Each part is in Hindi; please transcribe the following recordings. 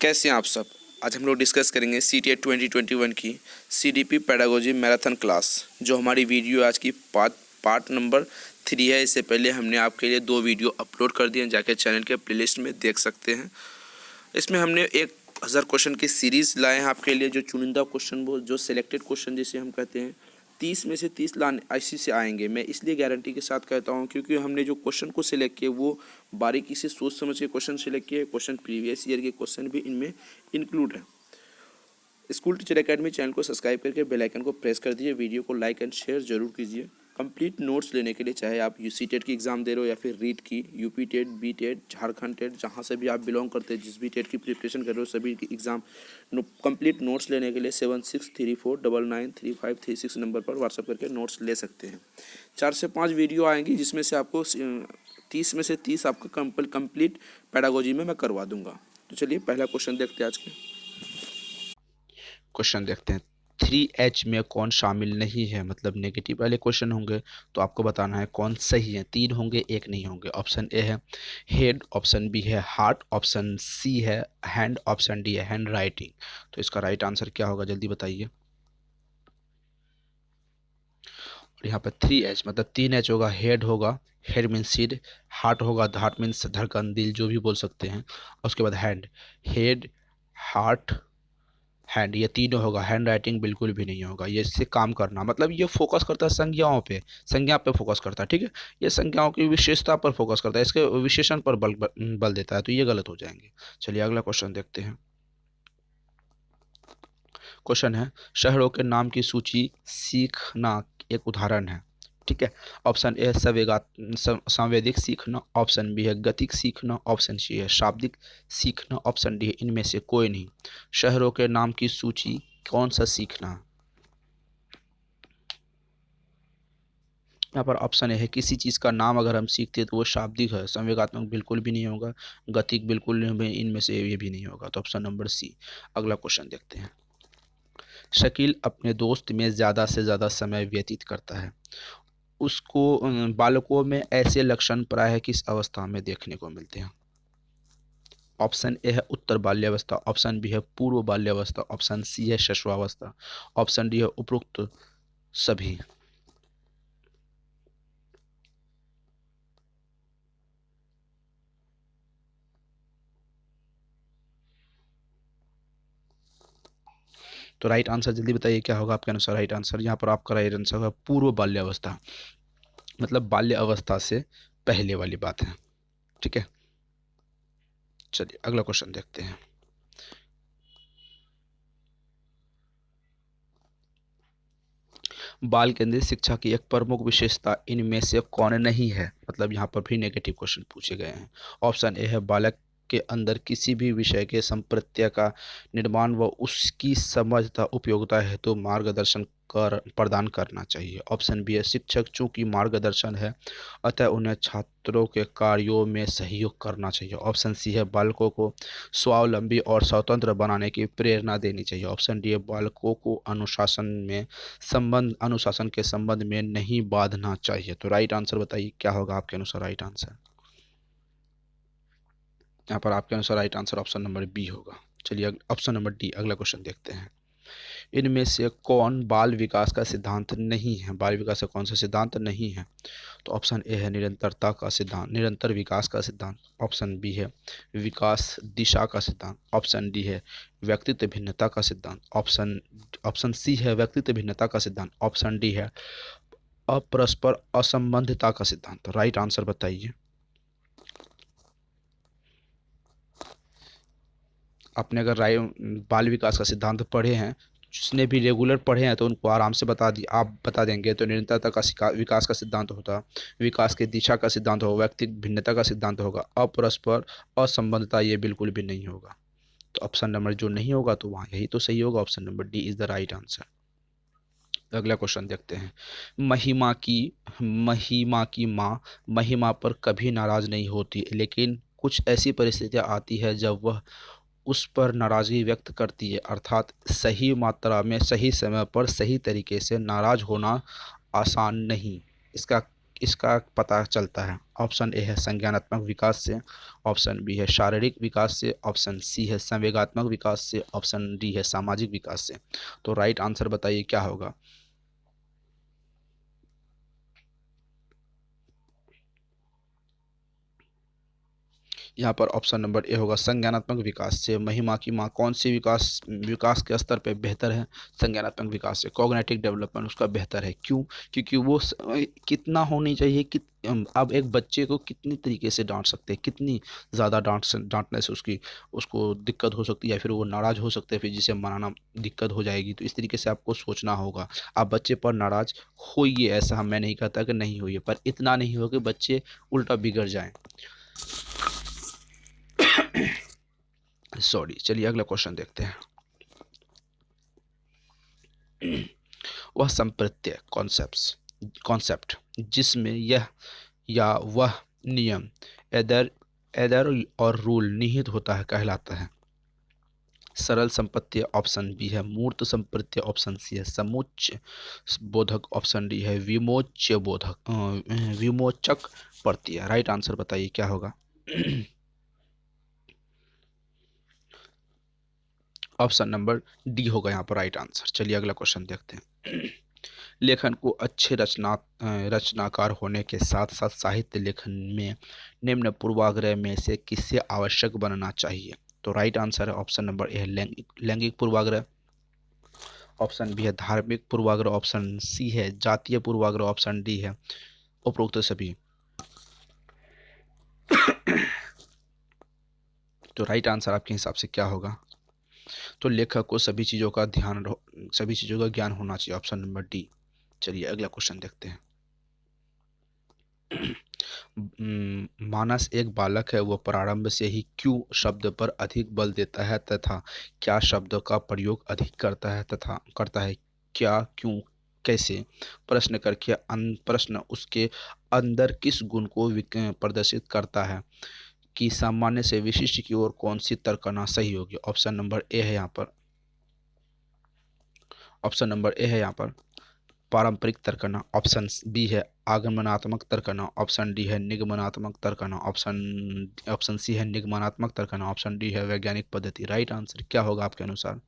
कैसे हैं आप सब। आज हम लोग डिस्कस करेंगे CTET 2021 की CDP पेडागोजी मैराथन क्लास, जो हमारी वीडियो आज की पार्ट नंबर 3 है। इससे पहले हमने आपके लिए 2 वीडियो अपलोड कर दिए हैं, जाके चैनल के प्लेलिस्ट में देख सकते हैं। इसमें हमने 1000 क्वेश्चन की सीरीज़ लाए हैं आपके लिए, जो चुनिंदा क्वेश्चन, वो जो सिलेक्टेड क्वेश्चन जिसे हम कहते हैं, 30 में से 30 लाने ऐसी से आएंगे। मैं इसलिए गारंटी के साथ कहता हूं क्योंकि हमने जो क्वेश्चन को सिलेक्ट किए वो बारीकी से सोच समझ के क्वेश्चन सिलेक्ट किए। क्वेश्चन प्रीवियस ईयर के क्वेश्चन भी इनमें इंक्लूड है। स्कूल टीचर एकेडमी चैनल को सब्सक्राइब करके बेल आइकन को प्रेस कर दीजिए। वीडियो को लाइक एंड शेयर जरूर कीजिए। कंप्लीट नोट्स लेने के लिए, चाहे आप UC टेट की एग्ज़ाम दे रहे हो या फिर रीट की, UP TET, B TET, Jharkhand TET, जहाँ से भी आप बिलोंग करते हैं, जिस भी टेट की प्रिपरेशन कर रहे हो, सभी की एग्ज़ाम कंप्लीट नोट्स लेने के लिए 7634993536 नंबर पर व्हाट्सअप करके नोट्स ले सकते हैं। 4 से 5 वीडियो आएंगी, जिसमें से आपको 30 में से 30 आपका कंप्लीट पेडागोजी में मैं करवा दूंगा। तो चलिए पहला क्वेश्चन देखते हैं। आज के क्वेश्चन देखते हैं। 3H में कौन शामिल नहीं है, मतलब नेगेटिव वाले क्वेश्चन होंगे तो आपको बताना है कौन सही है। 3 होंगे, 1 नहीं होंगे। ऑप्शन ए है हेड, ऑप्शन बी है हार्ट, ऑप्शन सी है हैंड, ऑप्शन डी है हैंड राइटिंग। तो इसका राइट आंसर क्या होगा, जल्दी बताइए। और यहाँ पर 3H मतलब 3H होगा। हेड होगा, हेड मीन्स सीड। हार्ट होगा, हार्ट मीन्स धड़कन, दिल, जो भी बोल सकते हैं। और उसके बाद हैंड, हेड, हार्ट, हैंड, ये तीनों होगा। हैंड राइटिंग बिल्कुल भी नहीं होगा। ये इससे काम करना, मतलब ये फोकस करता है संज्ञाओं पे, संज्ञा पे फोकस करता है। ठीक है, ये संज्ञाओं की विशेषता पर फोकस करता है, इसके विशेषण पर बल देता है, तो ये गलत हो जाएंगे। चलिए अगला क्वेश्चन देखते हैं। क्वेश्चन है, शहरों के नाम की सूची सीखना एक उदाहरण है। ठीक है, ऑप्शन ए है संवेदिक सीखना, ऑप्शन बी है गतिक सीखना, ऑप्शन सी है शाब्दिक सीखना, ऑप्शन डी है इनमें से कोई नहीं। शहरों के नाम की सूची कौन सा सीखना है। यहाँ पर ऑप्शन है किसी चीज़ का नाम अगर हम सीखते हैं तो वो शाब्दिक है, संवेगात्मक बिल्कुल भी नहीं होगा, गतिक बिल्कुल नहीं होगा, इनमें से ये भी नहीं होगा। तो ऑप्शन नंबर सी। अगला क्वेश्चन देखते हैं। शकील अपने दोस्त में ज़्यादा से ज़्यादा समय व्यतीत करता है। उसको बालकों में ऐसे लक्षण प्रायः किस अवस्था में देखने को मिलते हैं। ऑप्शन ए है उत्तर बाल्यावस्था, ऑप्शन बी है पूर्व बाल्यावस्था, ऑप्शन सी है शैशवावस्था, ऑप्शन डी है उपरोक्त सभी। तो राइट आंसर जल्दी बताइए क्या होगा आपके अनुसार। राइट आंसर यहाँ पर आपका राइट आंसर होगा पूर्व बाल्यावस्था, मतलब बाल्य अवस्था से पहले वाली बात है। ठीक है, चलिए अगला क्वेश्चन देखते हैं। बाल केंद्रित शिक्षा की एक प्रमुख विशेषता इनमें से कौन नहीं है, मतलब यहाँ पर भी नेगेटिव क्वेश्चन पूछे गए हैं। ऑप्शन ए है बालक के अंदर किसी भी विषय के संप्रत्य का निर्माण व उसकी समझ तथा उपयोगिता हेतु मार्गदर्शन कर प्रदान करना चाहिए। ऑप्शन बी है शिक्षक चूंकि मार्गदर्शन है अतः उन्हें छात्रों के कार्यों में सहयोग करना चाहिए। ऑप्शन सी है बालकों को स्वावलंबी और स्वतंत्र बनाने की प्रेरणा देनी चाहिए। ऑप्शन डी है बालकों को अनुशासन के संबंध में नहीं बांधना चाहिए। तो राइट आंसर बताइए क्या होगा आपके अनुसार राइट आंसर। यहाँ पर आपके अनुसार right answer option number B होगा। चलिए ऑप्शन नंबर डी, अगला क्वेश्चन देखते हैं। इनमें से कौन बाल विकास का सिद्धांत नहीं है, बाल विकास का कौन सा सिद्धांत नहीं है। तो ऑप्शन ए है निरंतरता का सिद्धांत, निरंतर विकास का सिद्धांत, ऑप्शन बी है विकास दिशा का सिद्धांत, ऑप्शन डी है व्यक्तित्व भिन्नता का सिद्धांत, ऑप्शन सी है व्यक्तित्व भिन्नता का सिद्धांत, ऑप्शन डी है अपरस्पर असंबंधिता का सिद्धांत। तो राइट आंसर बताइए। आपने अगर बाल विकास का सिद्धांत पढ़े हैं, जिसने भी रेगुलर पढ़े हैं, तो उनको आराम से आप बता देंगे। तो निरंतरता का विकास का सिद्धांत होता, विकास की दिशा का सिद्धांत होगा, व्यक्तिगत भिन्नता का सिद्धांत होगा, अपरस्पर असंबंधता ये बिल्कुल भी नहीं होगा। तो ऑप्शन नंबर जो नहीं होगा तो वहाँ यही तो सही होगा, option number D is the right answer. अगला क्वेश्चन देखते हैं। महिमा की माँ महिमा पर कभी नाराज नहीं होती, लेकिन कुछ ऐसी परिस्थितियाँ आती है जब वह उस पर नाराज़गी व्यक्त करती है, अर्थात सही मात्रा में सही समय पर सही तरीके से नाराज़ होना आसान नहीं। इसका इसका पता चलता है? ऑप्शन ए है संज्ञानात्मक विकास से, ऑप्शन बी है शारीरिक विकास से, ऑप्शन सी है संवेगात्मक विकास से, ऑप्शन डी है सामाजिक विकास से। तो राइट आंसर बताइए क्या होगा? यहाँ पर ऑप्शन नंबर ए होगा संज्ञानात्मक विकास से। महिमा की माँ कौन सी विकास विकास के स्तर पे बेहतर है? संज्ञानात्मक विकास से। कॉग्निटिव डेवलपमेंट उसका बेहतर है, क्यों? क्योंकि वो कितना होनी चाहिए कि अब एक बच्चे को कितनी तरीके से डांट सकते हैं, कितनी ज़्यादा डांटने से उसको दिक्कत हो सकती है, या फिर वो नाराज़ हो सकते हैं, फिर जिसे मनाना दिक्कत हो जाएगी। तो इस तरीके से आपको सोचना होगा। आप बच्चे पर नाराज़ होइए, ऐसा मैं नहीं कहता कि नहीं होइए, पर इतना नहीं हो कि बच्चे उल्टा बिगड़ जाएं। सॉरी, चलिए अगला क्वेश्चन देखते हैं। वह संप्रत्यय कॉन्सेप्ट जिसमें यह या वह नियम एदर एदर और रूल निहित होता है कहलाता है? सरल संप्रत्यय ऑप्शन बी है, मूर्त संप्रत्यय ऑप्शन सी है, समुच्चय बोधक ऑप्शन डी है, विमोचक प्रत्यय। राइट आंसर बताइए क्या होगा? ऑप्शन नंबर डी होगा यहाँ पर राइट आंसर। चलिए अगला क्वेश्चन देखते हैं। लेखन को अच्छे रचनाकार होने के साथ साथ साहित्य लेखन में निम्न पूर्वाग्रह में से किससे आवश्यक बनना चाहिए? तो राइट आंसर है ऑप्शन नंबर ए है लैंगिक पूर्वाग्रह, ऑप्शन बी है धार्मिक पूर्वाग्रह, ऑप्शन सी है जातीय पूर्वाग्रह, ऑप्शन डी है उपरोक्त सभी। तो राइट आंसर आपके हिसाब से क्या होगा? तो लेखक को सभी चीज़ों का ज्ञान होना चाहिए, ऑप्शन नंबर डी। चलिए अगला क्वेश्चन देखते हैं। मानस एक बालक है, वह प्रारंभ से ही क्यों शब्द पर अधिक बल देता है तथा क्या शब्द का प्रयोग अधिक करता है, क्या, क्यों, कैसे? प्रश्न करके प्रश्न उसके अंदर किस गुण को प्रदर्शित करता है कि सामान्य से विशिष्ट की ओर कौन सी तर्कना सही होगी? ऑप्शन नंबर ए है यहाँ पर, ऑप्शन नंबर ए है यहाँ पर पारंपरिक तर्कना, ऑप्शन बी है आगमनात्मक तर्कना, ऑप्शन डी है निगमनात्मक तर्कना, ऑप्शन सी है निगमनात्मक तर्कना, ऑप्शन डी है वैज्ञानिक पद्धति। राइट आंसर क्या होगा आपके अनुसार?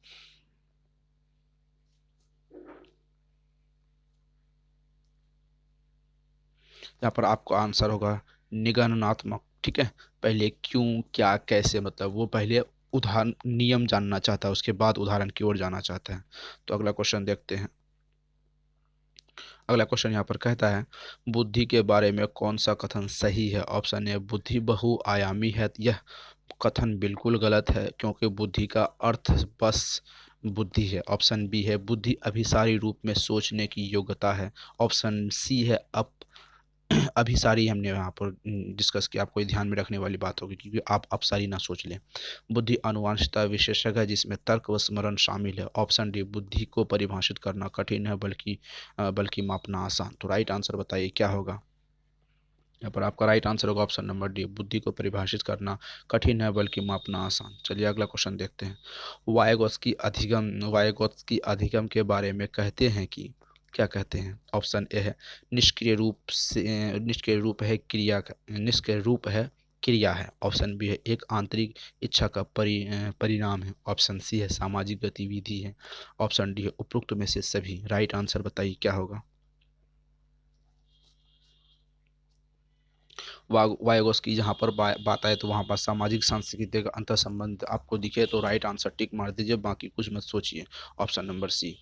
यहाँ पर आपका आंसर होगा निगमनात्मक। ठीक है, पहले क्यों क्या कैसे, मतलब वो पहले उदाहरण नियम जानना चाहता है, उसके बाद उदाहरण की ओर जाना चाहता है। तो अगला क्वेश्चन देखते हैं। अगला क्वेश्चन यहाँ पर कहता है बुद्धि के बारे में कौन सा कथन सही है? ऑप्शन ए बुद्धि बहुआयामी है, यह कथन बिल्कुल गलत है क्योंकि बुद्धि का अर्थ बस बुद्धि है। ऑप्शन बी है बुद्धि अभिसारी रूप में सोचने की योग्यता है। ऑप्शन सी है अब अभिसारी हमने यहाँ पर डिस्कस किया, आपको ये ध्यान में रखने वाली बात होगी क्योंकि आप अपसारी ना सोच लें। बुद्धि अनुवांशिकता विशेषज्ञ है जिसमें तर्क व स्मरण शामिल है। ऑप्शन डी बुद्धि को परिभाषित करना कठिन है बल्कि मापना आसान। तो राइट आंसर बताइए क्या होगा? यहाँ पर आपका राइट आंसर होगा ऑप्शन नंबर डी, बुद्धि को परिभाषित करना कठिन है बल्कि मापना आसान। चलिए अगला क्वेश्चन देखते हैं। वायगोत्स्की अधिगम के बारे में कहते हैं कि क्या कहते हैं? ऑप्शन ए है निष्क्रिय रूप है क्रिया है, ऑप्शन बी है एक आंतरिक इच्छा का परिणाम है, ऑप्शन सी है सामाजिक गतिविधि है, ऑप्शन डी है उपरोक्त में से सभी। राइट आंसर बताइए क्या होगा? वायगोस्की जहाँ पर बात आए तो वहाँ पर सामाजिक सांस्कृतिक अंतर संबंध आपको दिखे तो राइट आंसर टिक मार दीजिए, बाकी कुछ मत सोचिए। Option number C.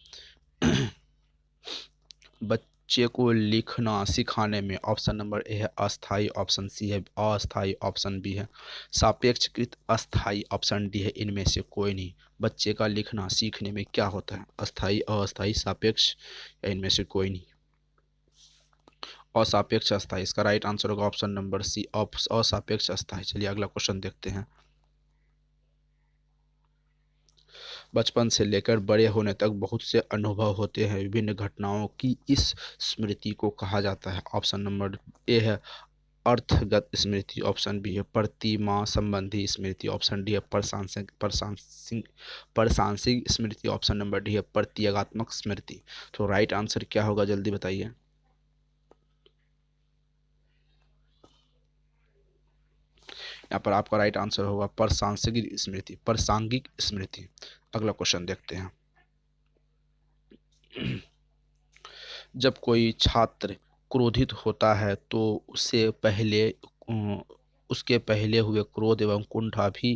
बच्चे को लिखना सिखाने में ऑप्शन नंबर ए है अस्थाई, ऑप्शन सी है अस्थाई, ऑप्शन बी है सापेक्षकृत अस्थाई, ऑप्शन डी है इनमें से कोई नहीं। बच्चे का लिखना सीखने में क्या होता है? अस्थाई, अस्थाई, सापेक्ष या इनमें से कोई नहीं? असापेक्ष अस्थाई इसका राइट आंसर होगा ऑप्शन नंबर सी असापेक्ष अस्थाई। चलिए अगला क्वेश्चन देखते हैं। बचपन से लेकर बड़े होने तक बहुत से अनुभव होते हैं, विभिन्न घटनाओं की इस स्मृति को कहा जाता है। ऑप्शन नंबर ए है अर्थगत स्मृति, ऑप्शन बी है प्रतिमा संबंधी स्मृति, ऑप्शन डी है प्रशांसिक स्मृति, ऑप्शन नंबर डी है प्रत्यगात्मक स्मृति। तो राइट आंसर क्या होगा जल्दी बताइए? यहाँ पर आपका राइट आंसर होगा प्रासंगिक स्मृति, प्रासंगिक स्मृति। अगला क्वेश्चन देखते हैं। जब कोई छात्र क्रोधित होता है तो उसके पहले हुए क्रोध एवं कुंठा भी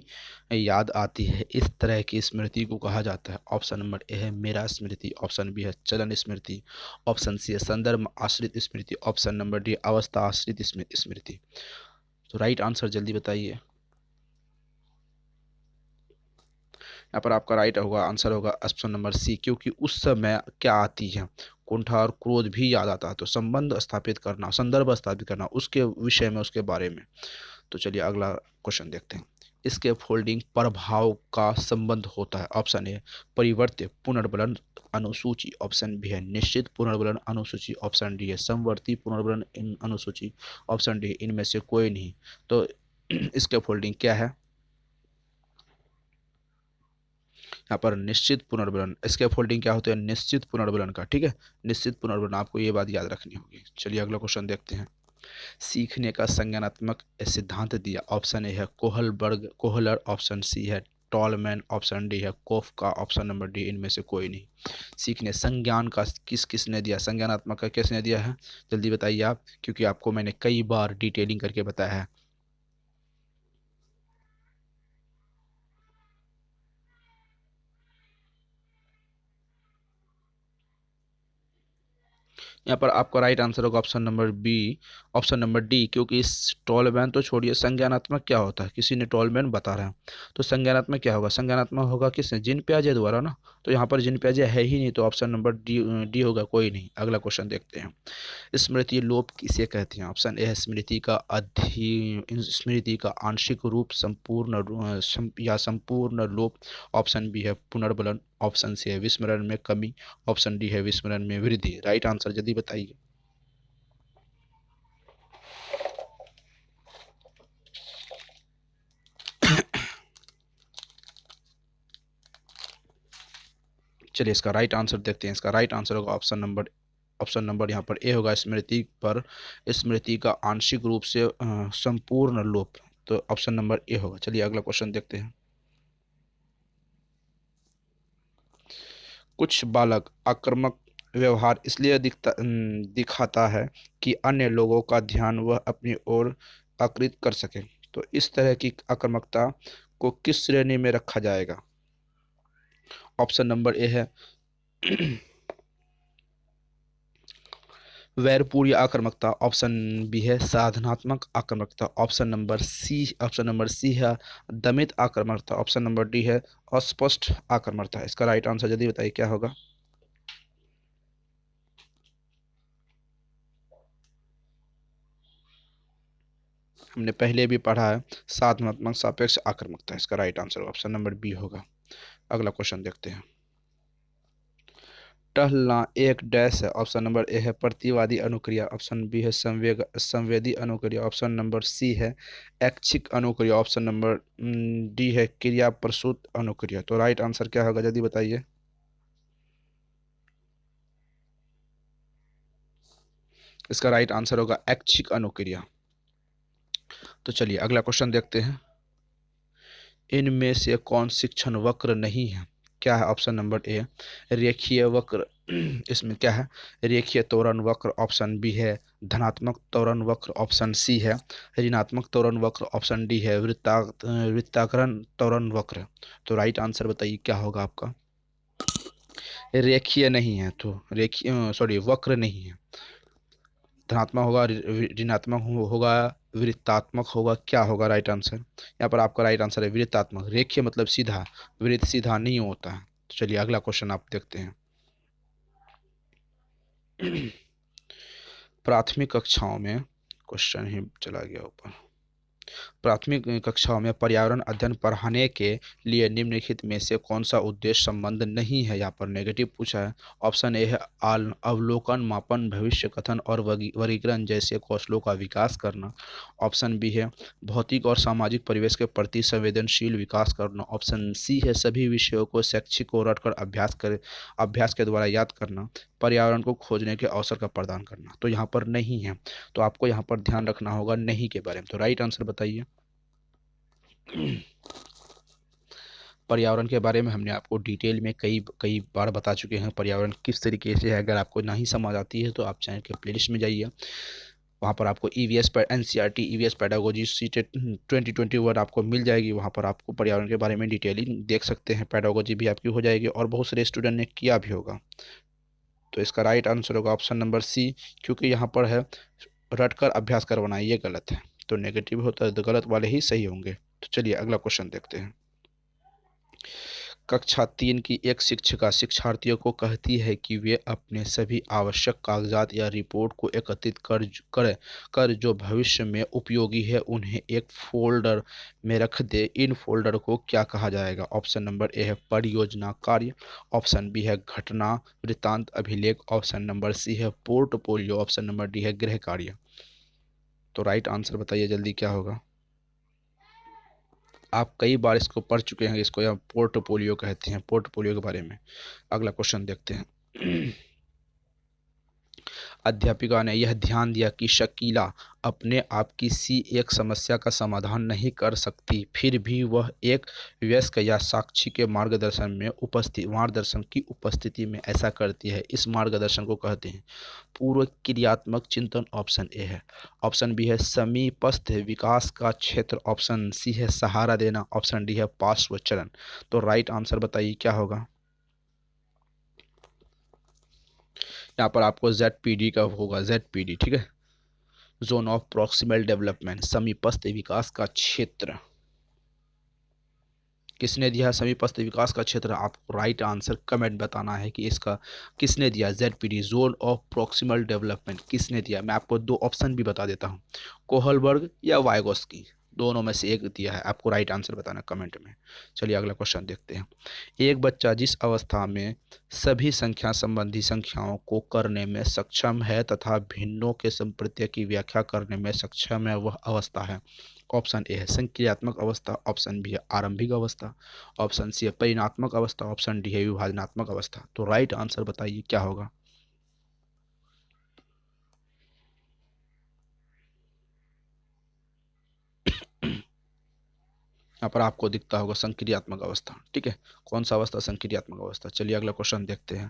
याद आती है। इस तरह की स्मृति को कहा जाता है। ऑप्शन नंबर ए है मेरा स्मृति, ऑप्शन बी है चलन स्मृति, ऑप्शन सी है संदर्भ आश्रित स्मृति, ऑप्शन नंबर डी अवस्था आश्रित स्मृति। तो राइट आंसर जल्दी बताइए। यहाँ पर आपका राइट होगा आंसर होगा ऑप्शन नंबर सी, क्योंकि उस समय क्या आती है, कुंठा और क्रोध भी याद आता है। तो संबंध स्थापित करना, संदर्भ स्थापित करना उसके विषय में, उसके बारे में। तो चलिए अगला क्वेश्चन देखते हैं। इसके फोल्डिंग प्रभाव का संबंध होता है। ऑप्शन ए परिवर्त्य पुनर्बलन अनुसूची, ऑप्शन बी है निश्चित पुनर्बलन अनुसूची, ऑप्शन डी है समवर्ती पुनर्बलन अनुसूची, ऑप्शन डी इनमें से कोई नहीं। तो इसके फोल्डिंग क्या है, यहाँ पर निश्चित पुनर्बलन। इसके फोल्डिंग क्या होते हैं, निश्चित पुनर्बलन का, ठीक है, निश्चित पुनर्बलन, आपको ये बात याद रखनी होगी। चलिए अगला क्वेश्चन देखते हैं। सीखने का संज्ञानात्मक सिद्धांत दिया। ऑप्शन ए है कोहलर, ऑप्शन सी है टॉलमैन, ऑप्शन डी है कोफका, ऑप्शन नंबर डी इनमें से कोई नहीं। सीखने संज्ञान का किसने दिया, संज्ञानात्मक का किसने दिया है, जल्दी बताइए आप, क्योंकि आपको मैंने कई बार डिटेलिंग करके बताया है। यहाँ पर आपका राइट आंसर होगा option number B, option number D, क्योंकि इस टॉलमैन तो छोड़िए, संज्ञानात्मक क्या होता है, किसी ने टॉलमैन बता रहा है, तो संज्ञानात्मक क्या होगा, संज्ञानात्मक होगा किसने, जिन प्याजे द्वारा ना। तो यहाँ पर जिन प्याजे है ही नहीं, तो ऑप्शन नंबर डी होगा, कोई नहीं। अगला क्वेश्चन देखते हैं। स्मृति लोप किसे कहते हैं। ऑप्शन ए है स्मृति का आंशिक रूप, या संपूर्ण लोप, ऑप्शन बी है पुनर्बलन, ऑप्शन सी है विस्मरण में कमी, ऑप्शन डी है विस्मरण में वृद्धि। राइट आंसर जल्दी बताइए। चलिए इसका राइट आंसर देखते हैं। इसका राइट आंसर होगा ऑप्शन नंबर यहाँ पर ए होगा, स्मृति का आंशिक रूप से संपूर्ण लोप। तो ऑप्शन नंबर ए होगा। चलिए अगला क्वेश्चन देखते हैं। कुछ बालक आक्रामक व्यवहार इसलिए दिखाता है कि अन्य लोगों का ध्यान वह अपनी ओर आकृत कर सके। तो इस तरह की आक्रामकता को किस श्रेणी में रखा जाएगा। ऑप्शन नंबर ए है वैरपूर्य आक्रामकता, ऑप्शन बी है साधनात्मक आक्रामकता, ऑप्शन नंबर सी है दमित आक्रामकता, ऑप्शन नंबर डी है अस्पष्ट आक्रामकता। इसका राइट आंसर जल्दी बताइए क्या होगा। हमने पहले भी पढ़ा है साधनात्मक सापेक्ष आक्रामकता। इसका right answer option number B होगा। अगला क्वेश्चन देखते हैं। टहलना एक डैश है। ऑप्शन नंबर ए है प्रतिवादी अनुक्रिया, ऑप्शन बी है संवेदी अनुक्रिया, ऑप्शन नंबर सी है ऐच्छिक अनुक्रिया, ऑप्शन नंबर डी है क्रिया प्रसूत अनुक्रिया। तो राइट आंसर क्या होगा जल्दी बताइए। इसका राइट आंसर होगा ऐच्छिक अनुक्रिया। तो चलिए अगला क्वेश्चन देखते हैं। इनमें से कौन शिक्षण वक्र नहीं है। क्या है, ऑप्शन नंबर ए रेखीय वक्र, इसमें क्या है रेखीय त्वरण वक्र, ऑप्शन बी है धनात्मक त्वरण वक्र, ऑप्शन सी है ऋणात्मक त्वरण वक्र, ऑप्शन डी है वृत्ताकरण त्वरण वक्र। तो राइट आंसर बताइए क्या होगा आपका। रेखीय नहीं है, तो वक्र नहीं है। धनात्मक होगा, ऋणात्मक होगा, वृत्तात्मक होगा, क्या होगा राइट आंसर। यहाँ पर आपका राइट आंसर है वृत्तात्मक। रेखीय मतलब सीधा, वृत्त सीधा नहीं होता है। तो चलिए अगला क्वेश्चन आप देखते हैं। प्राथमिक कक्षाओं में क्वेश्चन ही चला गया ऊपर। प्राथमिक कक्षाओं में पर्यावरण अध्ययन पढ़ाने के लिए निम्नलिखित में से कौन सा उद्देश्य संबंध नहीं है। यहाँ पर नेगेटिव पूछा है। ऑप्शन ए है अवलोकन, मापन, भविष्य कथन और वर्गीकरण जैसे कौशलों का विकास करना, ऑप्शन बी है भौतिक और सामाजिक परिवेश के प्रति संवेदनशील विकास करना, ऑप्शन सी है सभी विषयों को शैक्षिक को रटकर अभ्यास के द्वारा याद करना, पर्यावरण को खोजने के अवसर का प्रदान करना। तो यहाँ पर नहीं है, तो आपको यहाँ पर ध्यान रखना होगा नहीं के बारे में। तो राइट आंसर बताइए। पर्यावरण के बारे में हमने आपको डिटेल में कई कई बार बता चुके हैं पर्यावरण किस तरीके से है। अगर आपको नहीं समझ आती है तो आप चैनल के प्लेलिस्ट में जाइए, वहाँ पर आपको ईवीएस पर एनसीईआरटी ईवीएस पेडागोजी सीटेट 2021 आपको मिल जाएगी। वहाँ पर आपको पर्यावरण के बारे में डिटेलिंग देख सकते हैं, पेडागोजी भी आपकी हो जाएगी और बहुत सारे स्टूडेंट ने किया भी होगा। तो इसका राइट आंसर होगा ऑप्शन नंबर सी, क्योंकि यहाँ पर है रटकर अभ्यास करवाना, ये गलत है। तो नेगेटिव होता है तो गलत वाले ही सही होंगे। तो चलिए अगला क्वेश्चन देखते हैं। कक्षा 3 की एक शिक्षिका शिक्षार्थियों को कहती है कि वे अपने सभी आवश्यक कागजात या रिपोर्ट को एकत्रित कर जो भविष्य में उपयोगी है उन्हें एक फोल्डर में रख दे। इन फोल्डर को क्या कहा जाएगा? ऑप्शन नंबर ए है परियोजना कार्य, ऑप्शन बी है घटना वृत्तांत अभिलेख, ऑप्शन नंबर सी है पोर्टफोलियो, ऑप्शन नंबर डी है गृह कार्य। तो राइट आंसर बताइए जल्दी क्या होगा। आप कई बार इसको पढ़ चुके हैं, इसको या पोर्टफोलियो कहते हैं, पोर्टफोलियो के बारे में। अगला क्वेश्चन देखते हैं। अध्यापिका ने यह ध्यान दिया कि शकीला अपने आप किसी एक समस्या का समाधान नहीं कर सकती, फिर भी वह एक वयस्क या साक्षी के मार्गदर्शन की उपस्थिति में ऐसा करती है। इस मार्गदर्शन को कहते हैं पूर्व क्रियात्मक चिंतन, ऑप्शन ए है। ऑप्शन बी है समीपस्थ विकास का क्षेत्र, ऑप्शन सी है सहारा देना, ऑप्शन डी है पार्श्व चरण। तो राइट आंसर बताइए क्या होगा। यहाँ पर आपको ZPD का होगा, ZPD, ठीक है, जोन ऑफ प्रॉक्सिमल डेवलपमेंट, समीपस्थ विकास का क्षेत्र। किसने दिया है समीपस्थ विकास का क्षेत्र? आपको राइट आंसर कमेंट बताना है कि इसका किसने दिया। ZPD zone of proximal development किसने दिया? मैं आपको दो ऑप्शन भी बता देता हूँ, कोहलबर्ग या वाइगोस्की, दोनों में से एक दिया है। आपको राइट आंसर बताना कमेंट में। चलिए अगला क्वेश्चन देखते हैं। एक बच्चा जिस अवस्था में सभी संख्या संबंधी संख्याओं को करने में सक्षम है तथा भिन्नों के संप्रत्यय की व्याख्या करने में सक्षम है वह अवस्था है। ऑप्शन ए है संक्रियात्मक अवस्था, ऑप्शन बी है आरंभिक अवस्था, ऑप्शन सी है परिणात्मक अवस्था, ऑप्शन डी है विभाजनात्मक अवस्था। तो राइट आंसर बताइए क्या होगा। यहाँ पर आपको दिखता होगा संक्रियात्मक अवस्था, ठीक है। कौन सा अवस्था? संक्रियात्मक अवस्था। चलिए अगला क्वेश्चन देखते हैं।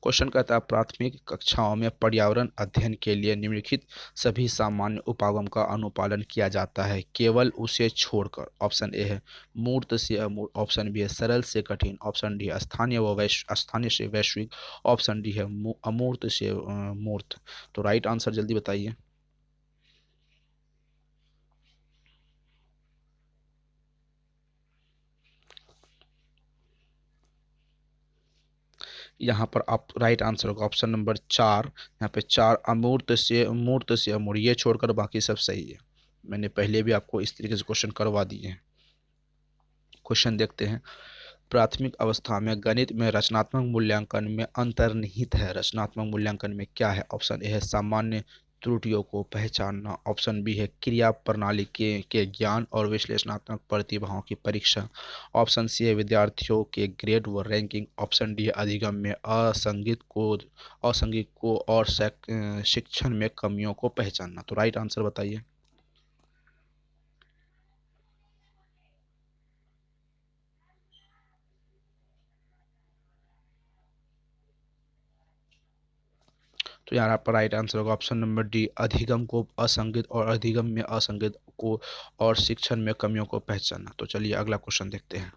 क्वेश्चन कहता है प्राथमिक कक्षाओं में पर्यावरण अध्ययन के लिए निम्नलिखित सभी सामान्य उपागम का अनुपालन किया जाता है केवल उसे छोड़कर। ऑप्शन ए है मूर्त से अमूर्त, ऑप्शन बी है सरल से कठिन, ऑप्शन डी है स्थानीय से वैश्विक, ऑप्शन डी है अमूर्त से मूर्त। तो राइट आंसर जल्दी बताइए। यहाँ पर आप राइट आंसर होगा ऑप्शन नंबर 4। यहाँ पे 4 अमूर्त से मूर्त से अमूर्त, ये छोड़कर बाकी सब सही है। मैंने पहले भी आपको इस तरीके से क्वेश्चन करवा दिए हैं। क्वेश्चन देखते हैं। प्राथमिक अवस्था में गणित में रचनात्मक मूल्यांकन में अंतर्निहित है। रचनात्मक मूल्यांकन में क्या है? ऑप्शन ए है सामान्य त्रुटियों को पहचानना, ऑप्शन बी है क्रिया प्रणाली के ज्ञान और विश्लेषणात्मक प्रतिभाओं की परीक्षा, ऑप्शन सी है विद्यार्थियों के ग्रेड व रैंकिंग, ऑप्शन डी है अधिगम में असंगति को और शिक्षण में कमियों को पहचानना। तो राइट आंसर बताइए। तो यहाँ पर राइट आंसर होगा ऑप्शन नंबर डी, अधिगम को असंगत और अधिगम में असंगत को और शिक्षण में कमियों को पहचानना। तो चलिए अगला क्वेश्चन देखते हैं।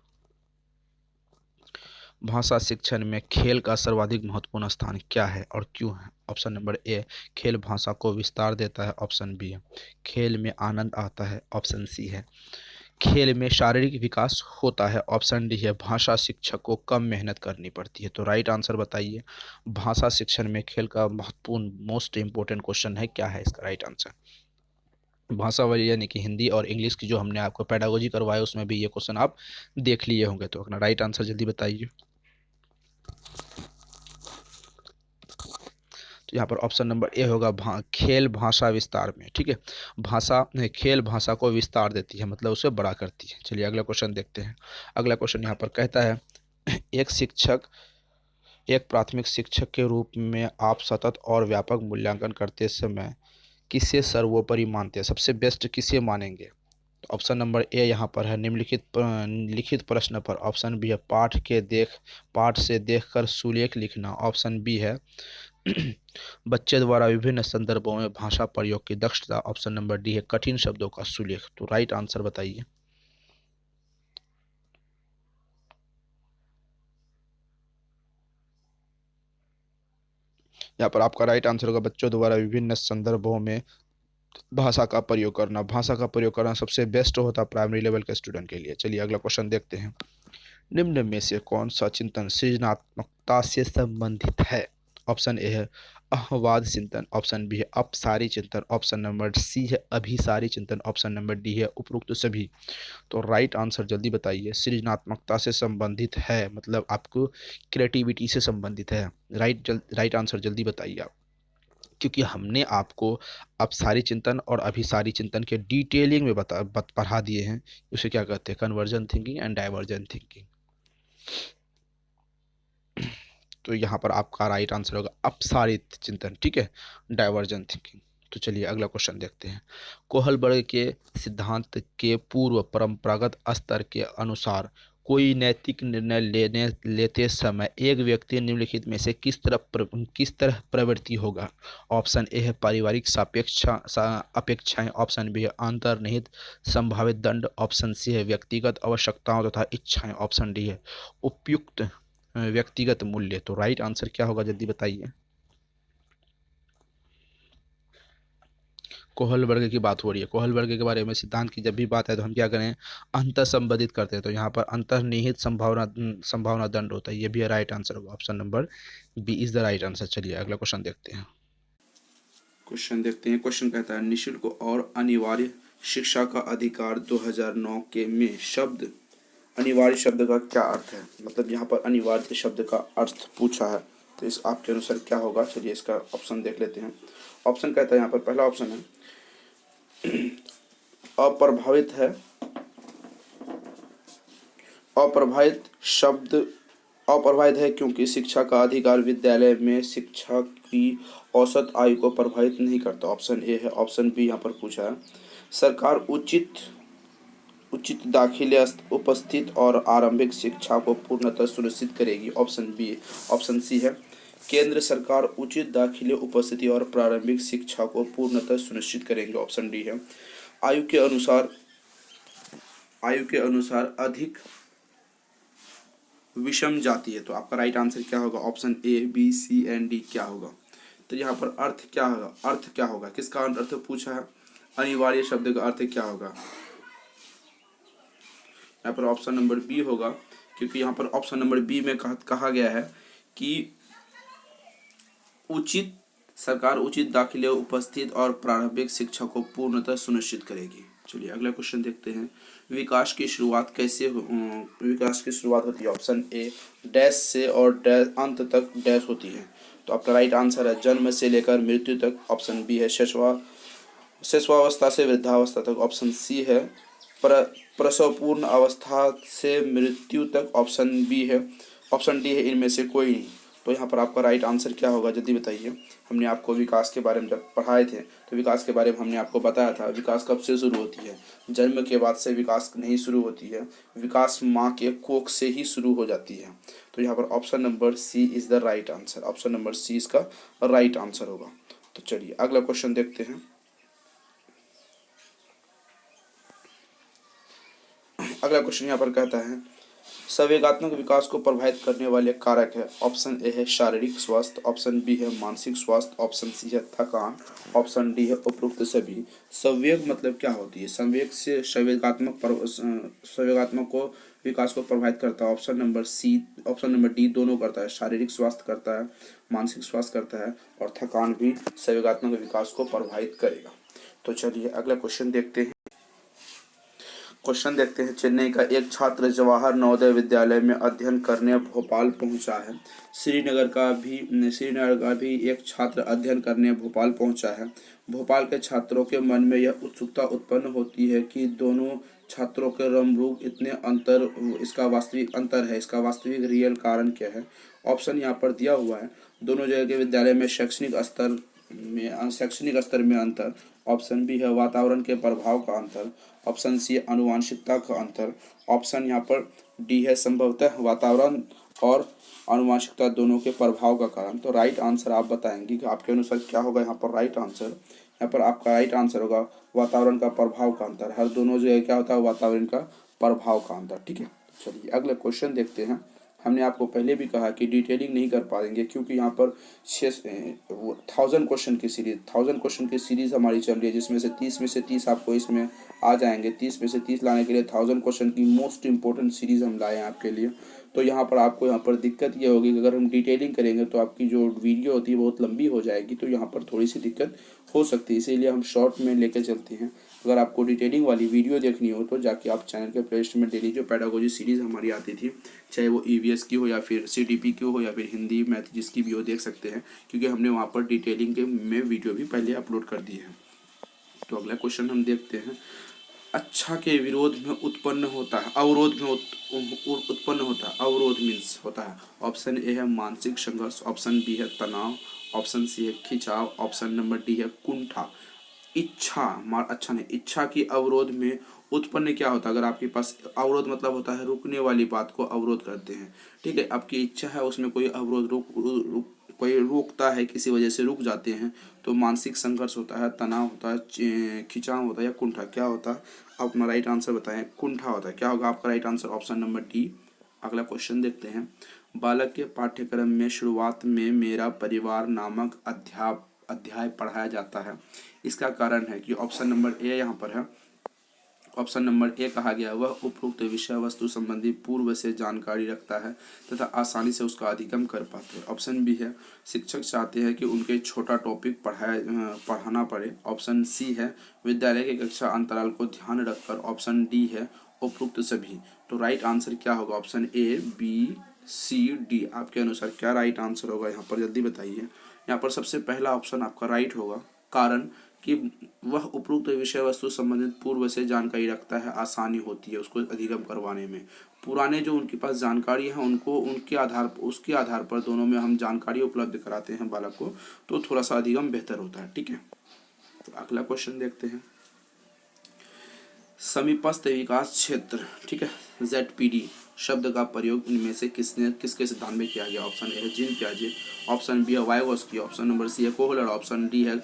भाषा शिक्षण में खेल का सर्वाधिक महत्वपूर्ण स्थान क्या है और क्यों है? ऑप्शन नंबर ए, खेल भाषा को विस्तार देता है, ऑप्शन बी है खेल में आनंद आता है, ऑप्शन सी है खेल में शारीरिक विकास होता है, ऑप्शन डी है भाषा शिक्षक को कम मेहनत करनी पड़ती है। तो राइट आंसर बताइए। भाषा शिक्षण में खेल का महत्वपूर्ण मोस्ट इंपॉर्टेंट क्वेश्चन है, क्या है इसका राइट आंसर? भाषा वाली यानी कि हिंदी और इंग्लिश की जो हमने आपको पेडागोजी करवाया उसमें भी ये क्वेश्चन आप देख लिए होंगे। तो अपना राइट आंसर जल्दी बताइए। तो यहाँ पर ऑप्शन नंबर ए होगा खेल भाषा विस्तार में, ठीक है। खेल भाषा को विस्तार देती है, मतलब उसे बड़ा करती है। चलिए अगला क्वेश्चन देखते हैं। अगला क्वेश्चन यहाँ पर कहता है एक प्राथमिक शिक्षक के रूप में आप सतत और व्यापक मूल्यांकन करते समय किसे सर्वोपरि मानते हैं? सबसे बेस्ट किसे मानेंगे? तो ऑप्शन नंबर ए यहाँ पर है लिखित प्रश्न पर। ऑप्शन बी है पाठ से देखकर सुलेख लिखना। ऑप्शन बी है बच्चे द्वारा विभिन्न संदर्भों में भाषा प्रयोग की दक्षता। ऑप्शन नंबर डी है कठिन शब्दों का सुलेख। तो राइट आंसर बताइए। यहाँ पर आपका राइट आंसर होगा बच्चों द्वारा विभिन्न संदर्भों में भाषा का प्रयोग करना। भाषा का प्रयोग करना सबसे बेस्ट होता है प्राइमरी लेवल के स्टूडेंट के लिए। चलिए अगला क्वेश्चन देखते हैं। निम्न में से कौन सा चिंतन सृजनात्मकता से संबंधित है? ऑप्शन ए है अहवाद चिंतन। ऑप्शन बी है अपसारी चिंतन। ऑप्शन नंबर सी है अभिसारी चिंतन। ऑप्शन नंबर डी है उपरोक्त सभी। तो राइट आंसर जल्दी बताइए। सृजनात्मकता से संबंधित है मतलब आपको क्रिएटिविटी से संबंधित है। राइट आंसर जल्दी बताइए आप, क्योंकि हमने आपको अपसारी चिंतन और अभिसारी चिंतन के डिटेलिंग में पढ़ा दिए हैं। उसे क्या कहते हैं? Conversion thinking and diversion thinking. तो यहाँ पर आपका राइट आंसर होगा अपसारित चिंतन, ठीक है, डाइवर्जन थिंकिंग। तो चलिए अगला क्वेश्चन देखते हैं। कोहलबर्ग के सिद्धांत के पूर्व परंपरागत स्तर के अनुसार कोई नैतिक निर्णय लेते समय एक व्यक्ति निम्नलिखित में से किस तरह प्रवृत्ति होगा? ऑप्शन ए है पारिवारिक अपेक्षाएं। ऑप्शन बी है अंतर्निहित संभावित दंड। ऑप्शन सी है व्यक्तिगत आवश्यकताओं तथा इच्छाएं। ऑप्शन डी है उपयुक्त व्यक्तिगत मूल्य। तो राइट आंसर क्या होगा जल्दी बताइए। कोहलबर्ग की बात हो रही है। कोहलबर्ग के बारे में सिद्धांत की जब भी बात है तो हम क्या करें? अंतर संबंधित करते हैं। तो यहाँ पर अंतर्निहित संभावना दंड होता है। ये भी राइट आंसर होगा। Option number B is the right answer. चलिए अगला क्वेश्चन देखते हैं। क्वेश्चन कहता है निःशुल्क और अनिवार्य शिक्षा का अधिकार 2009 के में शब्द अनिवार्य शब्द का क्या अर्थ है? मतलब यहाँ पर अनिवार्य शब्द का अर्थ पूछा है, तो इस आपके अनुसार क्या होगा? चलिए इसका ऑप्शन देख लेते हैं। ऑप्शन कहता है यहाँ पर पहला ऑप्शन है अप्रभावित है। अप्रभावित शब्द अप्रभावित है क्योंकि शिक्षा का अधिकार विद्यालय में शिक्षा की औसत आयु को प्रभावित नहीं करता। ऑप्शन ए है। ऑप्शन बी यहाँ पर पूछा है सरकार उचित दाखिले उपस्थित और आरंभिक शिक्षा को पूर्णतः सुनिश्चित करेगी। ऑप्शन सी है केंद्र सरकार उचित दाखिले उपस्थिति और प्रारंभिक शिक्षा को पूर्णतः सुनिश्चित करेंगे। ऑप्शन डी है आयु के अनुसार अधिक विषम जाति है। तो आपका राइट आंसर क्या होगा? Option A B C and D क्या होगा? तो यहाँ पर अर्थ क्या होगा? किसका अर्थ पूछा है? अनिवार्य शब्द का अर्थ क्या होगा? यहाँ पर ऑप्शन नंबर बी होगा, क्योंकि यहाँ पर ऑप्शन नंबर बी में कहा गया है कि सरकार उचित दाखिले उपस्थित और प्रारंभिक शिक्षा को पूर्णतः सुनिश्चित करेगी। चलिए अगला क्वेश्चन देखते हैं। विकास की शुरुआत होती है। ऑप्शन ए डैश से और डैश अंत तक डैश होती है। तो आपका राइट आंसर है जन्म से लेकर मृत्यु तक। ऑप्शन बी है शिशुवावस्था से वृद्धावस्था तक। ऑप्शन सी है प्रसवपूर्ण अवस्था से मृत्यु तक। ऑप्शन डी है इनमें से कोई नहीं। तो यहाँ पर आपका राइट आंसर क्या होगा जल्दी बताइए। हमने आपको विकास के बारे में जब पढ़ाए थे तो विकास के बारे में हमने आपको बताया था विकास कब से शुरू होती है। जन्म के बाद से विकास नहीं शुरू होती है, विकास माँ के कोख से ही शुरू हो जाती है। तो यहाँ पर option number C is the right answer. Option number C इसका राइट आंसर होगा। तो चलिए अगला क्वेश्चन देखते हैं। अगला क्वेश्चन यहाँ पर कहता है संवेगात्मक विकास को प्रभावित करने वाले कारक है। ऑप्शन ए है शारीरिक स्वास्थ्य। ऑप्शन बी है मानसिक स्वास्थ्य। ऑप्शन सी है थकान। ऑप्शन डी है उपरोक्त सभी। संवेग मतलब क्या होती है? संवेग से संवेगात्मक को विकास को प्रभावित करता है। ऑप्शन नंबर डी दोनों करता है। शारीरिक स्वास्थ्य करता है, मानसिक स्वास्थ्य करता है और थकान भी संवेगात्मक विकास को प्रभावित करेगा। तो चलिए अगला क्वेश्चन देखते हैं। चेन्नई का एक छात्र जवाहर नवोदय विद्यालय में अध्ययन करने भोपाल पहुंचा है। श्रीनगर का भी एक छात्र अध्ययन करने भोपाल पहुंचा है। भोपाल के छात्रों के मन में यह उत्सुकता उत्पन्न होती है कि दोनों छात्रों के रंग इतने इसका वास्तविक रियल कारण क्या है? ऑप्शन यहाँ पर दिया हुआ है। दोनों जगह के विद्यालय में शैक्षणिक स्तर में शैक्षणिक स्तर में अंतर, ऑप्शन बी है वातावरण के प्रभाव का अंतर, ऑप्शन सी है आनुवंशिकता का अंतर, ऑप्शन यहाँ पर डी है संभवतः वातावरण और आनुवंशिकता दोनों के प्रभाव का कारण। तो राइट आंसर आप बताएंगे कि आपके अनुसार क्या होगा यहाँ पर राइट आंसर। यहाँ पर आपका राइट आंसर होगा वातावरण का प्रभाव का अंतर। हर दोनों जो है क्या होता है वातावरण का प्रभाव का अंतर। ठीक है, चलिए अगला क्वेश्चन देखते हैं। हमने आपको पहले भी कहा कि डिटेलिंग नहीं कर पाएंगे क्योंकि यहाँ पर 1000 क्वेश्चन की सीरीज हमारी चल रही है, जिसमें से 30 में से 30 आपको इसमें आ जाएंगे। 30 में से 30 लाने के लिए 1000 क्वेश्चन की मोस्ट इंपॉर्टेंट सीरीज हम लाए हैं आपके लिए। तो यहाँ पर आपको यहाँ पर दिक्कत ये होगी कि अगर हम डिटेलिंग करेंगे तो आपकी जो वीडियो होती है बहुत लंबी हो जाएगी, तो यहाँ पर थोड़ी सी दिक्कत हो सकती है, इसीलिए हम शॉर्ट में लेकर चलते हैं। अगर आपको डिटेलिंग वाली वीडियो देखनी हो तो जाके आप चैनल के प्लेलिस्ट में डेली जो पेडागोजी सीरीज़ हमारी आती थी, चाहे वो ईवीएस की हो या फिर सीटीपी की हो या फिर हिंदी मैथ जिसकी भी हो, देख सकते हैं, क्योंकि हमने वहाँ पर डिटेलिंग के में वीडियो भी पहले अपलोड कर दी है। तो अगला क्वेश्चन हम देखते हैं। अच्छा के विरोध में उत्पन्न होता है, अवरोध में उत्पन्न होता है, अवरोध मीन्स होता है। ऑप्शन ए है मानसिक संघर्ष, ऑप्शन बी है तनाव, ऑप्शन सी है खिंचाव, ऑप्शन नंबर डी है कुंठा। अच्छा नहीं, इच्छा की अवरोध में उत्पन्न क्या होता है? अगर आपके पास अवरोध मतलब होता है रुकने वाली बात को अवरोध करते हैं। ठीक है, आपकी इच्छा है उसमें कोई अवरोध कोई रोकता है, किसी वजह से रुक जाते हैं, तो मानसिक संघर्ष होता है, तनाव होता है, खिंचाव होता है या कुंठा क्या होता है? आप अपना राइट आंसर बताएं। कुंठा होता है। क्या होगा आपका right answer? Option number D. अगला क्वेश्चन देखते हैं। बालक के पाठ्यक्रम में शुरुआत में मेरा परिवार नामक अध्याय पढ़ाया जाता है। इसका कारण है कि ऑप्शन नंबर ए यहाँ पर है। ऑप्शन नंबर ए कहा गया वह उपरोक्त विषय वस्तु संबंधी पूर्व से जानकारी रखता है तथा आसानी से उसका अधिगम कर पाते हैं। ऑप्शन बी है शिक्षक चाहते हैं कि उनके छोटा टॉपिक पढ़ाना पड़े। ऑप्शन सी है विद्यालय के कक्षा अंतराल को ध्यान रखकर। ऑप्शन डी है उपरोक्त सभी। तो राइट आंसर क्या होगा? Option A, B, C, D. आपके अनुसार क्या राइट आंसर होगा यहाँ पर? जल्दी बताइए। यहाँ पर सबसे पहला ऑप्शन आपका राइट होगा। कारण कि वह उपरोक्त विषय वस्तु संबंधित पूर्व से जानकारी रखता है, आसानी होती है उसको अधिगम करवाने में। पुराने जो उनके पास जानकारी है उनको उसके आधार पर दोनों में हम जानकारी उपलब्ध कराते हैं बालक को, तो थोड़ा सा अधिगम बेहतर होता है। ठीक है, तो अगला क्वेश्चन देखते हैं। समीपस्थ विकास क्षेत्र, ठीक है, ZPD शब्द का प्रयोग इनमें से किसके सिद्धांत में किया गया? ऑप्शन ए है जीन पियाजे, ऑप्शन बी है वाइगोस्की, ऑप्शन नंबर सी है कोहलर, ऑप्शन डी है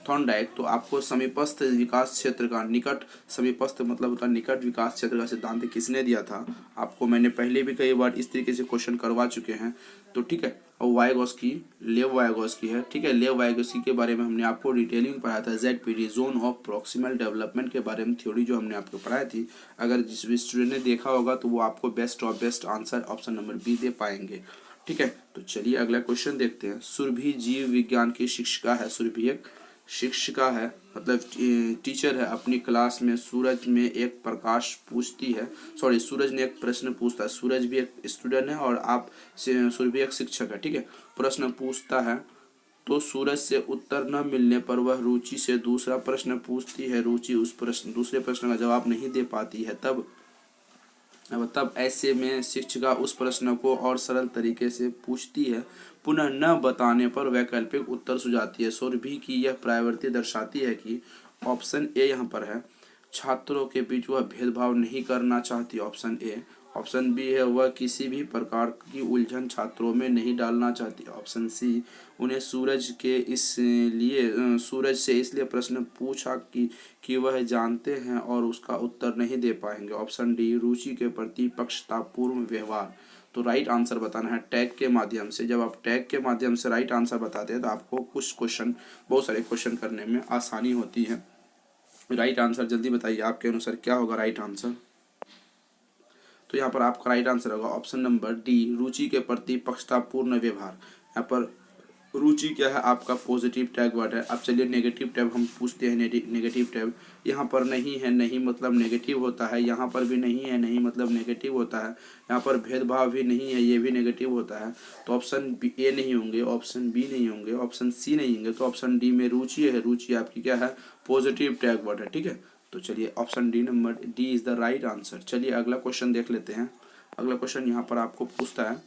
थॉर्नडाइक। तो आपको समीपस्थ विकास क्षेत्र का समीपस्थ मतलब होता है निकट विकास क्षेत्र का सिद्धांत किसने दिया था? आपको मैंने पहले भी कई बार इस तरीके से क्वेश्चन करवा चुके हैं। तो ठीक है, और लेव वाइगोस्की है। ठीक है, लेव वाइगोस्की के बारे में हमने आपको डिटेलिंग पढ़ाया था। ZPD zone of proximal development के बारे में थ्योरी जो हमने आपको पढ़ाई थी, अगर जिस भी स्टूडेंट ने देखा होगा तो वो आपको best of best answer option number B दे पाएंगे। ठीक है, तो चलिए अगला क्वेश्चन देखते हैं। सुरभि जीव विज्ञान की शिक्षिका है। सुरभि एक शिक्षिका है, मतलब टीचर है। अपनी क्लास में सूरज ने एक प्रश्न पूछता है। सूरज भी एक स्टूडेंट है और सुरभि एक शिक्षक है। ठीक है, प्रश्न पूछता है तो सूरज से उत्तर न मिलने पर वह रुचि से दूसरा प्रश्न पूछती है। रुचि उस दूसरे प्रश्न का जवाब नहीं दे पाती है। तब ऐसे में शिक्षिका उस प्रश्न को और सरल तरीके से पूछती है। पुनः न बताने पर वैकल्पिक उत्तर सुझाती है। सुरभि की यह प्रवृत्ति दर्शाती है कि ऑप्शन ए यहाँ पर है छात्रों के बीच वह भेदभाव नहीं करना चाहती। Option A. ऑप्शन बी है वह किसी भी प्रकार की उलझन छात्रों में नहीं डालना चाहती। ऑप्शन सी उन्हें सूरज से इसलिए प्रश्न पूछा कि वह जानते हैं और उसका उत्तर नहीं दे पाएंगे। ऑप्शन डी रुचि के प्रति पक्षतापूर्ण व्यवहार। तो राइट आंसर बताना है टैग के माध्यम से। जब आप टैग के माध्यम से राइट आंसर बताते हैं तो आपको बहुत सारे क्वेश्चन करने में आसानी होती है। राइट आंसर जल्दी बताइए, आपके अनुसार क्या होगा राइट आंसर? तो यहाँ पर आपका राइट आंसर होगा ऑप्शन नंबर डी, रुचि के प्रति पक्षतापूर्ण व्यवहार। यहाँ पर रुचि क्या है? आपका पॉजिटिव टैग वर्ड है। अब चलिए नेगेटिव टैग हम पूछते हैं। नेगेटिव टैग यहाँ पर नहीं है, नहीं मतलब नेगेटिव होता है। यहाँ पर भी नहीं है, नहीं मतलब नेगेटिव होता है। यहाँ पर भेदभाव भी नहीं है, ये भी नेगेटिव होता है। तो ऑप्शन ए नहीं होंगे, ऑप्शन बी नहीं होंगे, ऑप्शन सी नहीं होंगे, तो ऑप्शन डी में रुचि है। रुचि आपकी क्या है? पॉजिटिव टैग वर्ड है। ठीक है, तो चलिए option D is the right answer. चलिए अगला क्वेश्चन देख लेते हैं। अगला क्वेश्चन यहाँ पर आपको पूछता है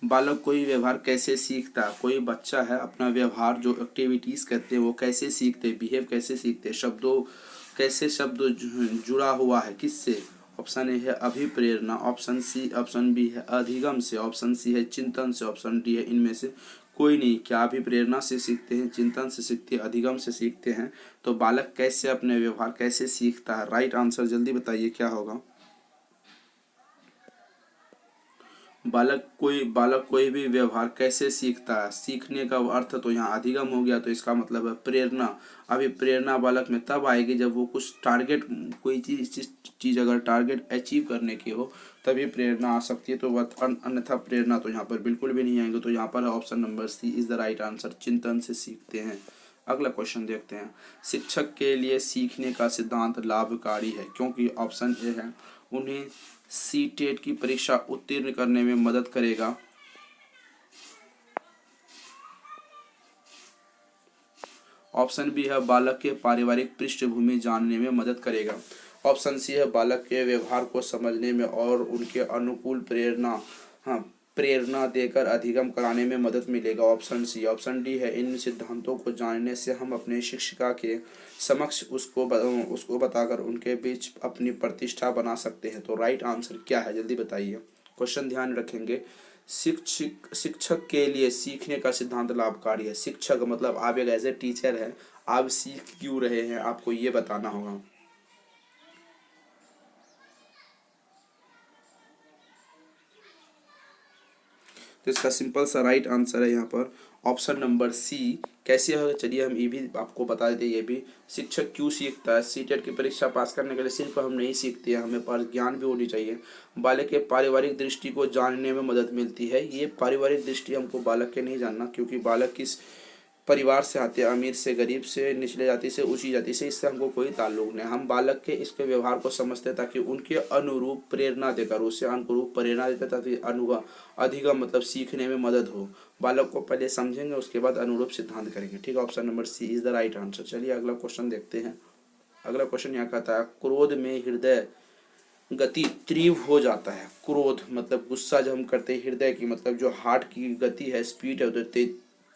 बालक कोई व्यवहार कैसे सीखता है? कोई बच्चा है अपना व्यवहार जो एक्टिविटीज़ करते हैं वो कैसे सीखते हैं, बिहेव कैसे सीखते हैं, शब्दों कैसे शब्द जुड़ा हुआ है किससे? ऑप्शन ए है अभिप्रेरणा, ऑप्शन बी है अधिगम से, ऑप्शन सी है चिंतन से, ऑप्शन डी है इनमें से कोई नहीं। क्या अभिप्रेरणा से सीखते हैं, चिंतन से सीखते हैं, अधिगम से सीखते हैं? तो बालक कैसे अपने व्यवहार कैसे सीखता है? राइट आंसर जल्दी बताइए क्या होगा? बालक कोई भी व्यवहार कैसे सीखता है? सीखने का अर्थ तो यहाँ अधिगम हो गया, तो इसका मतलब है प्रेरणा। अभी प्रेरणा बालक में तब आएगी जब वो कुछ टारगेट, कोई चीज़ अगर टारगेट अचीव करने की हो तभी प्रेरणा आ सकती है। तो अन्यथा प्रेरणा तो यहाँ पर बिल्कुल भी नहीं आएंगे। तो यहाँ पर option number C is the right answer, चिंतन से सीखते हैं। अगला क्वेश्चन देखते हैं। शिक्षक के लिए सीखने का सिद्धांत लाभकारी है क्योंकि ऑप्शन ए है उन्हें सी-टेट की परीक्षा उत्तीर्ण करने में मदद करेगा, ऑप्शन बी है बालक के पारिवारिक पृष्ठभूमि जानने में मदद करेगा, ऑप्शन सी है बालक के व्यवहार को समझने में और उनके अनुकूल प्रेरणा देकर अधिगम कराने में मदद मिलेगा, ऑप्शन डी है इन सिद्धांतों को जानने से हम अपने शिक्षिका के समक्ष उसको बताकर उनके बीच अपनी प्रतिष्ठा बना सकते हैं। तो राइट आंसर क्या है जल्दी बताइए। क्वेश्चन ध्यान रखेंगे। शिक्षक के लिए सीखने का सिद्धांत लाभकारी है। शिक्षक मतलब आप एक एज ए टीचर है, आप सीख क्यों रहे हैं आपको ये बताना होगा। तो इसका सिंपल सा राइट आंसर है यहाँ पर ऑप्शन नंबर सी। कैसे होगा चलिए हम ये भी आपको बता देते हैं। ये भी शिक्षक क्यों सीखता है? सी-टेट की परीक्षा पास करने के लिए सिर्फ हम नहीं सीखते हैं, हमें पास ज्ञान भी होनी चाहिए। बालक के पारिवारिक दृष्टि को जानने में मदद मिलती है। ये पारिवारिक दृष्टि हमको बालक के नहीं जानना, क्योंकि बालक किस परिवार से आते हैं, अमीर से, गरीब से, निचले जाति से, ऊंची जाति से, इससे हमको कोई ताल्लुक नहीं। हम बालक के इसके व्यवहार को समझते ताकि उनके अनुरूप प्रेरणा देकर उससे अनुरूप प्रेरणा देकर ताकि अधिगम मतलब सीखने में मदद हो। बालक को पहले समझेंगे उसके बाद अनुरूप सिद्धांत करेंगे। ठीक है, option number C is the right answer. चलिए अगला क्वेश्चन देखते हैं। अगला क्वेश्चन यहाँ कहता है क्रोध में हृदय गति तीव्र हो जाता है। क्रोध मतलब गुस्सा जब हम करते हैं, हृदय की मतलब जो हार्ट की गति है, स्पीड है, तो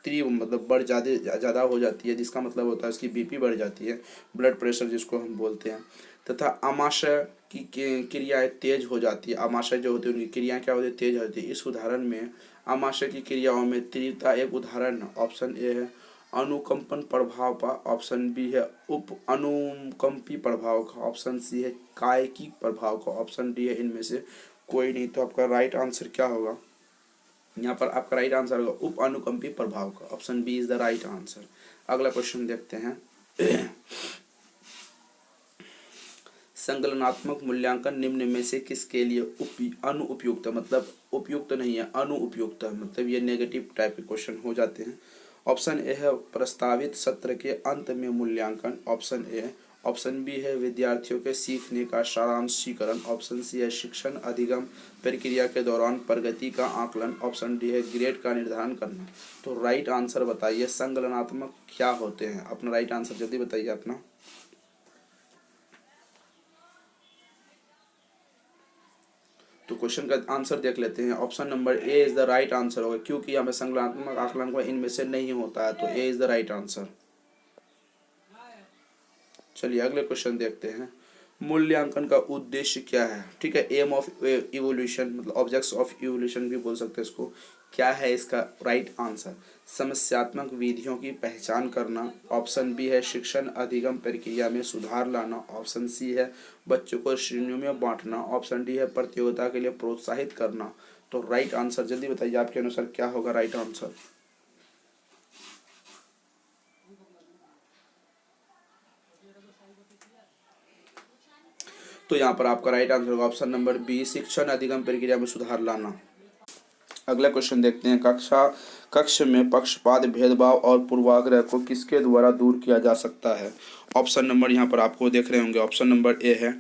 तीव्र मतलब बढ़ ज़्यादा हो जाती है, जिसका मतलब होता है उसकी बीपी बढ़ जाती है, ब्लड प्रेशर जिसको हम बोलते हैं। तथा आमाशय की क्रियाएं तेज हो जाती है। आमाशय जो होती है उनकी क्रियाएं क्या होती है? तेज होती है। इस उदाहरण में आमाशय की क्रियाओं में तीव्रता एक उदाहरण है। ऑप्शन ए है अनुकंपन प्रभाव का, ऑप्शन बी है उप अनुकंपी प्रभाव का, ऑप्शन सी है कायिकी प्रभाव का, ऑप्शन डी है इनमें से कोई नहीं। तो आपका राइट आंसर क्या होगा? यहाँ पर आपका राइट आंसर होगा उप अनुकंपी प्रभाव का, option B is the right answer. अगला क्वेश्चन देखते हैं। संगलनात्मक मूल्यांकन निम्न में से किसके लिए अनुपयुक्त है? मतलब उपयुक्त नहीं है, अनुपयुक्त है, मतलब ये नेगेटिव टाइप के क्वेश्चन हो जाते हैं। ऑप्शन ए है प्रस्तावित सत्र के अंत में मूल्यांकन, ऑप्शन ए। ऑप्शन बी है विद्यार्थियों के सीखने का सारांशीकरण, ऑप्शन सी है शिक्षण अधिगम प्रक्रिया के दौरान प्रगति का आकलन, ऑप्शन डी है ग्रेड का निर्धारण करना। तो राइट आंसर बताइए संगलनात्मक क्या होते हैं? अपना राइट आंसर जल्दी बताइए अपना। तो क्वेश्चन का आंसर देख लेते हैं। Option number A is the right answer होगा, क्योंकि यहाँ पे संगलनात्मक आकलन को इनमें से नहीं होता है, तो ए इज द राइट आंसर। चलिए अगले क्वेश्चन देखते हैं। मूल्यांकन का उद्देश्य क्या है? ठीक है, एम ऑफ इवोल्यूशन मतलब ऑब्जेक्ट्स ऑफ इवोल्यूशन भी बोल सकते हैं इसको। क्या है इसका राइट आंसर? समस्यात्मक विधियों की पहचान करना, ऑप्शन बी है शिक्षण अधिगम प्रक्रिया में सुधार लाना, ऑप्शन सी है बच्चों को श्रेणियों में बांटना, ऑप्शन डी है प्रतियोगिता के लिए प्रोत्साहित करना। तो राइट आंसर जल्दी बताइए आपके अनुसार क्या होगा राइट आंसर? तो यहाँ पर आपका राइट आंसर होगा ऑप्शन नंबर बी शिक्षण अधिगम प्रक्रिया में सुधार लाना। अगला क्वेश्चन देखते हैं। कक्ष में पक्षपात भेदभाव और पूर्वाग्रह को किसके द्वारा दूर किया जा सकता है? ऑप्शन नंबर यहाँ पर आपको देख रहे होंगे। ऑप्शन नंबर ए है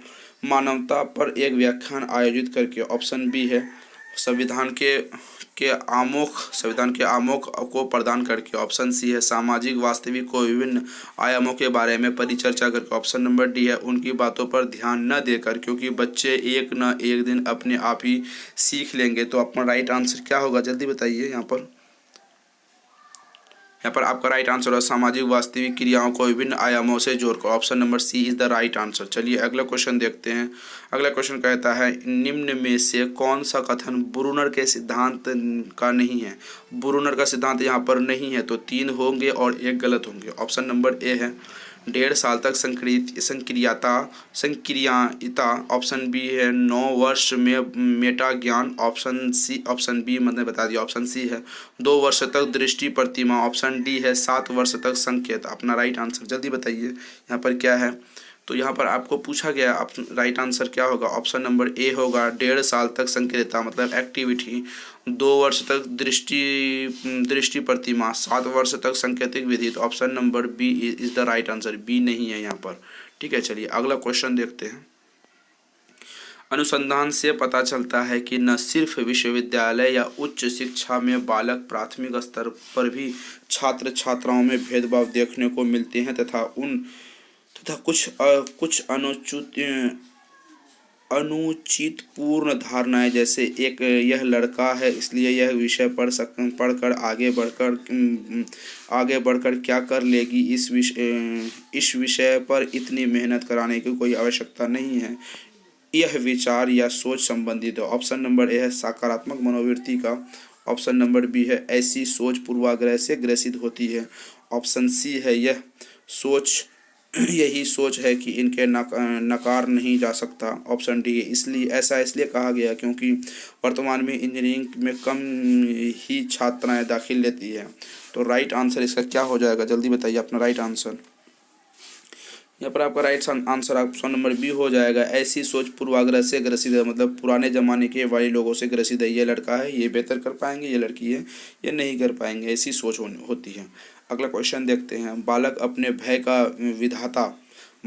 मानवता पर एक व्याख्यान आयोजित करके, ऑप्शन बी है संविधान के आमोख को प्रदान करके। ऑप्शन सी है सामाजिक वास्तविक को विभिन्न आयामों के बारे में परिचर्चा करके। ऑप्शन नंबर डी है उनकी बातों पर ध्यान न देकर, क्योंकि बच्चे एक न एक दिन अपने आप ही सीख लेंगे। तो अपना राइट आंसर क्या होगा जल्दी बताइए। यहाँ पर आपका राइट आंसर है सामाजिक वास्तविक क्रियाओं को विभिन्न आयामों से जोड़कर। Option number C is the right answer. चलिए अगला क्वेश्चन देखते हैं। अगला क्वेश्चन कहता है निम्न में से कौन सा कथन ब्रूनर के सिद्धांत का नहीं है। ब्रूनर का सिद्धांत यहाँ पर नहीं है, तो 3 होंगे और 1 गलत होंगे। ऑप्शन नंबर ए है 1.5 साल तक संक्रियायिता। ऑप्शन बी है 9 वर्ष में मेटा ज्ञान। ऑप्शन बी मैंने बता दिया। ऑप्शन सी है 2 वर्ष तक दृष्टि प्रतिमा। ऑप्शन डी है 7 वर्ष तक संकेत। अपना राइट आंसर जल्दी बताइए यहाँ पर क्या है। तो यहाँ पर आपको पूछा गया राइट आंसर क्या होगा। ऑप्शन नंबर ए होगा 1.5 साल तक संक्रियता मतलब एक्टिविटी, 2 वर्ष तक दृष्टि प्रतिमा, 7 वर्ष तक सांकेतिक विधि। तो option number B is the right answer. B नहीं है यहाँ पर। ठीक है, चलिए अगला क्वेश्चन देखते हैं। अनुसंधान से पता चलता है कि न सिर्फ विश्वविद्यालय या उच्च शिक्षा में बालक प्राथमिक स्तर पर भी छात्र छात्राओं में भेदभाव देखने को मिलते हैं तथा कुछ अनुचित पूर्ण धारणाएं, जैसे एक यह लड़का है इसलिए यह विषय पढ़कर आगे बढ़कर क्या कर लेगी, इस विषय पर इतनी मेहनत कराने की कोई आवश्यकता नहीं है। यह विचार या सोच संबंधित है। ऑप्शन नंबर ए है सकारात्मक मनोवृत्ति का। ऑप्शन नंबर बी है ऐसी सोच पूर्वाग्रह से ग्रसित होती है। ऑप्शन सी है यही सोच है कि इनके नकार नहीं जा सकता। ऑप्शन डी इसलिए कहा गया क्योंकि वर्तमान में इंजीनियरिंग में कम ही छात्राएं दाखिल लेती है। तो राइट आंसर इसका क्या हो जाएगा जल्दी बताइए अपना राइट आंसर। यहाँ पर आपका right answer option number B हो जाएगा। ऐसी सोच पूर्वाग्रह से ग्रसित है, मतलब पुराने ज़माने के वाले लोगों से ग्रसित है। ये लड़का है ये बेहतर कर पाएंगे, ये लड़की है ये नहीं कर पाएंगे, ऐसी सोच होती है। अगला क्वेश्चन देखते हैं। बालक अपने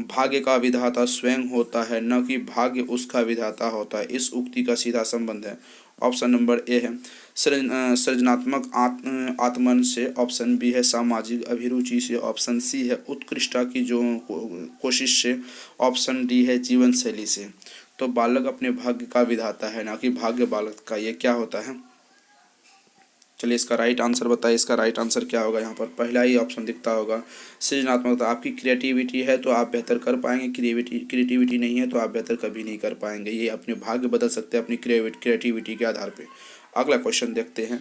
भाग्य का विधाता स्वयं होता है, न कि भाग्य उसका विधाता होता है। इस उक्ति का सीधा संबंध है। ऑप्शन नंबर ए है सृजनात्मक आत्मन से। ऑप्शन बी है सामाजिक अभिरुचि से। ऑप्शन सी है उत्कृष्टता की जो कोशिश से। ऑप्शन डी है जीवन शैली से। तो बालक अपने भाग्य का विधाता है, ना कि भाग्य बालक का। ये क्या होता है चलिए इसका राइट आंसर बताइए। इसका राइट आंसर क्या होगा। यहाँ पर पहला ही ऑप्शन दिखता होगा सृजनात्मकता। आपकी क्रिएटिविटी है तो आप बेहतर कर पाएंगे, क्रिएटिविटी नहीं है तो आप बेहतर कभी नहीं कर पाएंगे। ये अपने भाग्य बदल सकते हैं अपनी क्रिएटिविटी के आधार पे। अगला क्वेश्चन देखते हैं।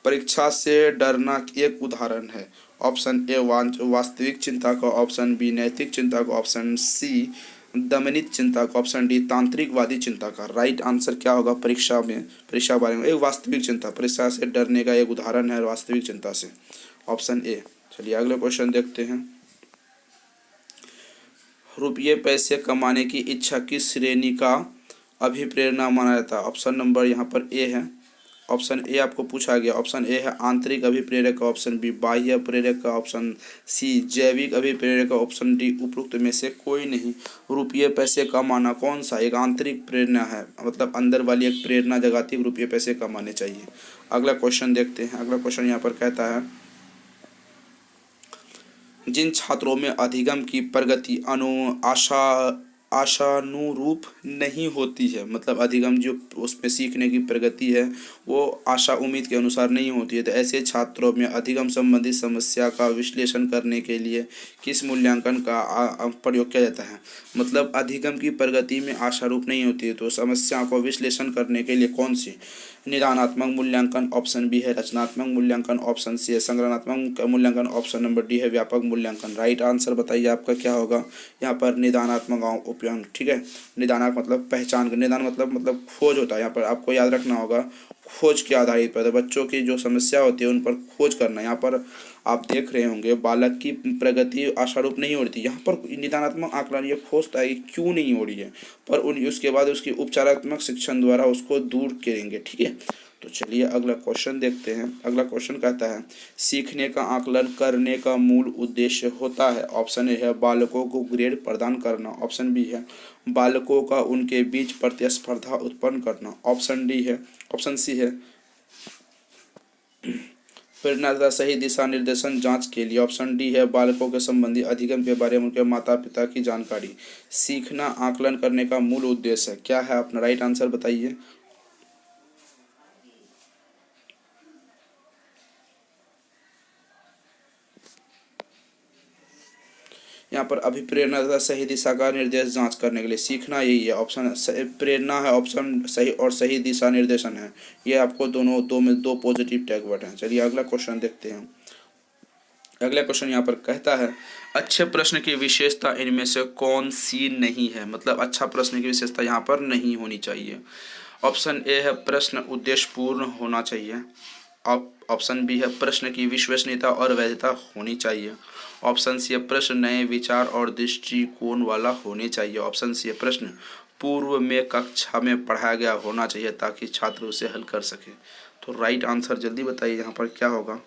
परीक्षा से डरना एक उदाहरण है। ऑप्शन ए वास्तविक चिंता का। ऑप्शन बी नैतिक चिंता का। ऑप्शन सी दमनित चिंता का। ऑप्शन डी तांत्रिकवादी चिंता का। राइट आंसर क्या होगा परीक्षा बारे में। एक वास्तविक चिंता, परीक्षा से डरने का एक उदाहरण है वास्तविक चिंता से। Option A. चलिए अगला क्वेश्चन देखते हैं। रुपये पैसे कमाने की इच्छा किस श्रेणी का अभिप्रेरणा माना जाता है। ऑप्शन नंबर यहाँ पर ए है। ऑप्शन ए आपको पूछा गया। ऑप्शन ए है आंतरिक अभिप्रेरक। ऑप्शन बी बाह्य प्रेरक का। ऑप्शन सी जैविक अभिप्रेरक। ऑप्शन डी उपरोक्त में से कोई नहीं। रुपये पैसे कमाना कौन सा एक आंतरिक प्रेरणा है, मतलब अंदर वाली एक प्रेरणा जगाती है रुपये पैसे कमाने चाहिए। अगला क्वेश्चन देखते हैं। अगला क्वेश्चन यहाँ पर कहता है जिन छात्रों में अधिगम की प्रगति आशानुरूप नहीं होती है, मतलब अधिगम जो उसमें सीखने की प्रगति है वो आशा उम्मीद के अनुसार नहीं होती है, तो ऐसे छात्रों में अधिगम संबंधी समस्या का विश्लेषण करने के लिए किस मूल्यांकन का प्रयोग किया जाता है। मतलब अधिगम की प्रगति में आशारूप नहीं होती है तो समस्या को विश्लेषण करने के लिए कौन सी निदानात्मक मूल्यांकन। ऑप्शन बी है रचनात्मक मूल्यांकन। ऑप्शन सी है संग्रहणात्मक मूल्यांकन। ऑप्शन नंबर डी है व्यापक मूल्यांकन। राइट आंसर बताइए आपका क्या होगा यहाँ पर। निदानात्मक उपयोग। ठीक है, निदानात्मक मतलब पहचान, निदान मतलब खोज होता है। यहाँ पर आपको याद रखना होगा खोज के आधारित पर बच्चों की जो समस्या होती है उन पर खोज करना। यहाँ पर आप देख रहे होंगे बालक की प्रगति आशारूप नहीं हो रही थी, यहाँ पर निदानात्मक आकलन ये खोजता है कि क्यों नहीं हो रही है, पर उसके बाद उसकी उपचारात्मक शिक्षण द्वारा उसको दूर करेंगे। ठीक है, तो चलिए अगला क्वेश्चन देखते हैं। अगला क्वेश्चन कहता है सीखने का आकलन करने का मूल उद्देश्य होता है। ऑप्शन ए है बालकों को ग्रेड प्रदान करना। ऑप्शन बी है बालकों का उनके बीच प्रतिस्पर्धा उत्पन्न करना। ऑप्शन सी है प्रेरणा तथा सही दिशा निर्देशन जांच के लिए। ऑप्शन डी है बालकों के संबंधी अधिगम के बारे में उनके माता पिता की जानकारी। सीखना आकलन करने का मूल उद्देश्य क्या है? अपना राइट आंसर बताइए। यहाँ पर अभिप्रेरणा तथा सही दिशा का निर्देश जांच करने के लिए सीखना यही है। ऑप्शन प्रेरणा है, ऑप्शन सही और सही दिशा निर्देशन है। ये आपको दोनों दो में दो पॉजिटिव टैग वर्ड हैं। चलिए अगला क्वेश्चन देखते हैं। अगला क्वेश्चन यहाँ पर कहता है अच्छे प्रश्न की विशेषता इनमें से कौन सी नहीं है? मतलब अच्छा प्रश्न की विशेषता यहाँ पर नहीं होनी चाहिए। ऑप्शन ए है प्रश्न उद्देश्यपूर्ण होना चाहिए। ऑप्शन बी है प्रश्न की विश्वसनीयता और वैधता होनी चाहिए। ऑप्शन सी है प्रश्न नए विचार और दृष्टिकोण वाला होने चाहिए। ऑप्शन सी है प्रश्न पूर्व में कक्षा में पढ़ाया गया होना चाहिए ताकि छात्र उसे हल कर सके। तो राइट आंसर जल्दी बताइए यहाँ पर क्या होगा?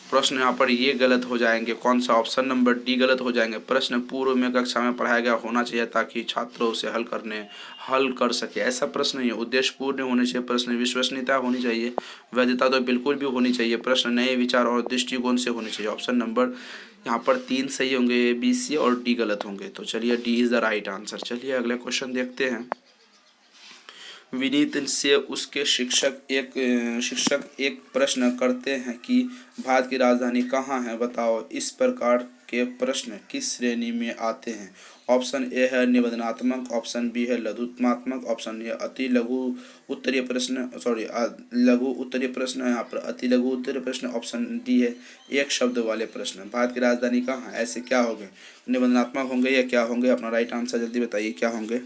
प्रश्न यहाँ पर ये गलत हो जाएंगे। कौन सा? ऑप्शन नंबर डी गलत हो जाएंगे। प्रश्न पूर्व में कक्षा में पढ़ाया गया होना चाहिए ताकि छात्र उसे हल कर सके। ऐसा प्रश्न नहीं है। उद्देश्यपूर्ण होने चाहिए, प्रश्न विश्वसनीयता होनी चाहिए, वैधता तो बिल्कुल भी होनी चाहिए, प्रश्न नए विचार और दृष्टिकोण से होने चाहिए। ऑप्शन नंबर यहाँ पर 3 सही होंगे, ए बी सी और डी गलत होंगे। तो चलिए D is the right answer. चलिए अगले क्वेश्चन देखते हैं। विनीत से उसके शिक्षक एक प्रश्न करते हैं कि भारत की राजधानी कहाँ है, बताओ। इस प्रकार के प्रश्न किस श्रेणी में आते हैं? ऑप्शन ए है निबंधात्मक। ऑप्शन बी है लघुत्मात्मक। ऑप्शन ए अति लघु उत्तरीय प्रश्न लघु उत्तरीय प्रश्न। यहाँ पर अति लघु उत्तरीय प्रश्न। ऑप्शन डी है एक शब्द वाले प्रश्न। भारत की राजधानी कहाँ है? ऐसे क्या होंगे? निबंधात्मक होंगे या क्या होंगे? अपना राइट आंसर जल्दी बताइए क्या होंगे।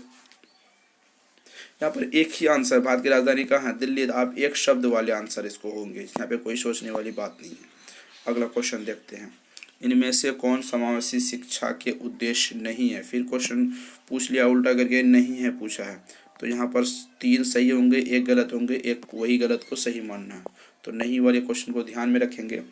यहाँ पर एक ही आंसर, भारत की राजधानी कहाँ है? दिल्ली। आप एक शब्द वाले आंसर इसको होंगे, यहाँ पे कोई सोचने वाली बात नहीं है। अगला क्वेश्चन देखते हैं। इनमें से कौन समावेशी शिक्षा के उद्देश्य नहीं है? फिर क्वेश्चन पूछ लिया उल्टा करके, नहीं है पूछा है। तो यहाँ पर 3 सही होंगे, एक गलत होंगे, एक वही गलत को सही मानना है। तो नहीं वाले क्वेश्चन को ध्यान में रखेंगे।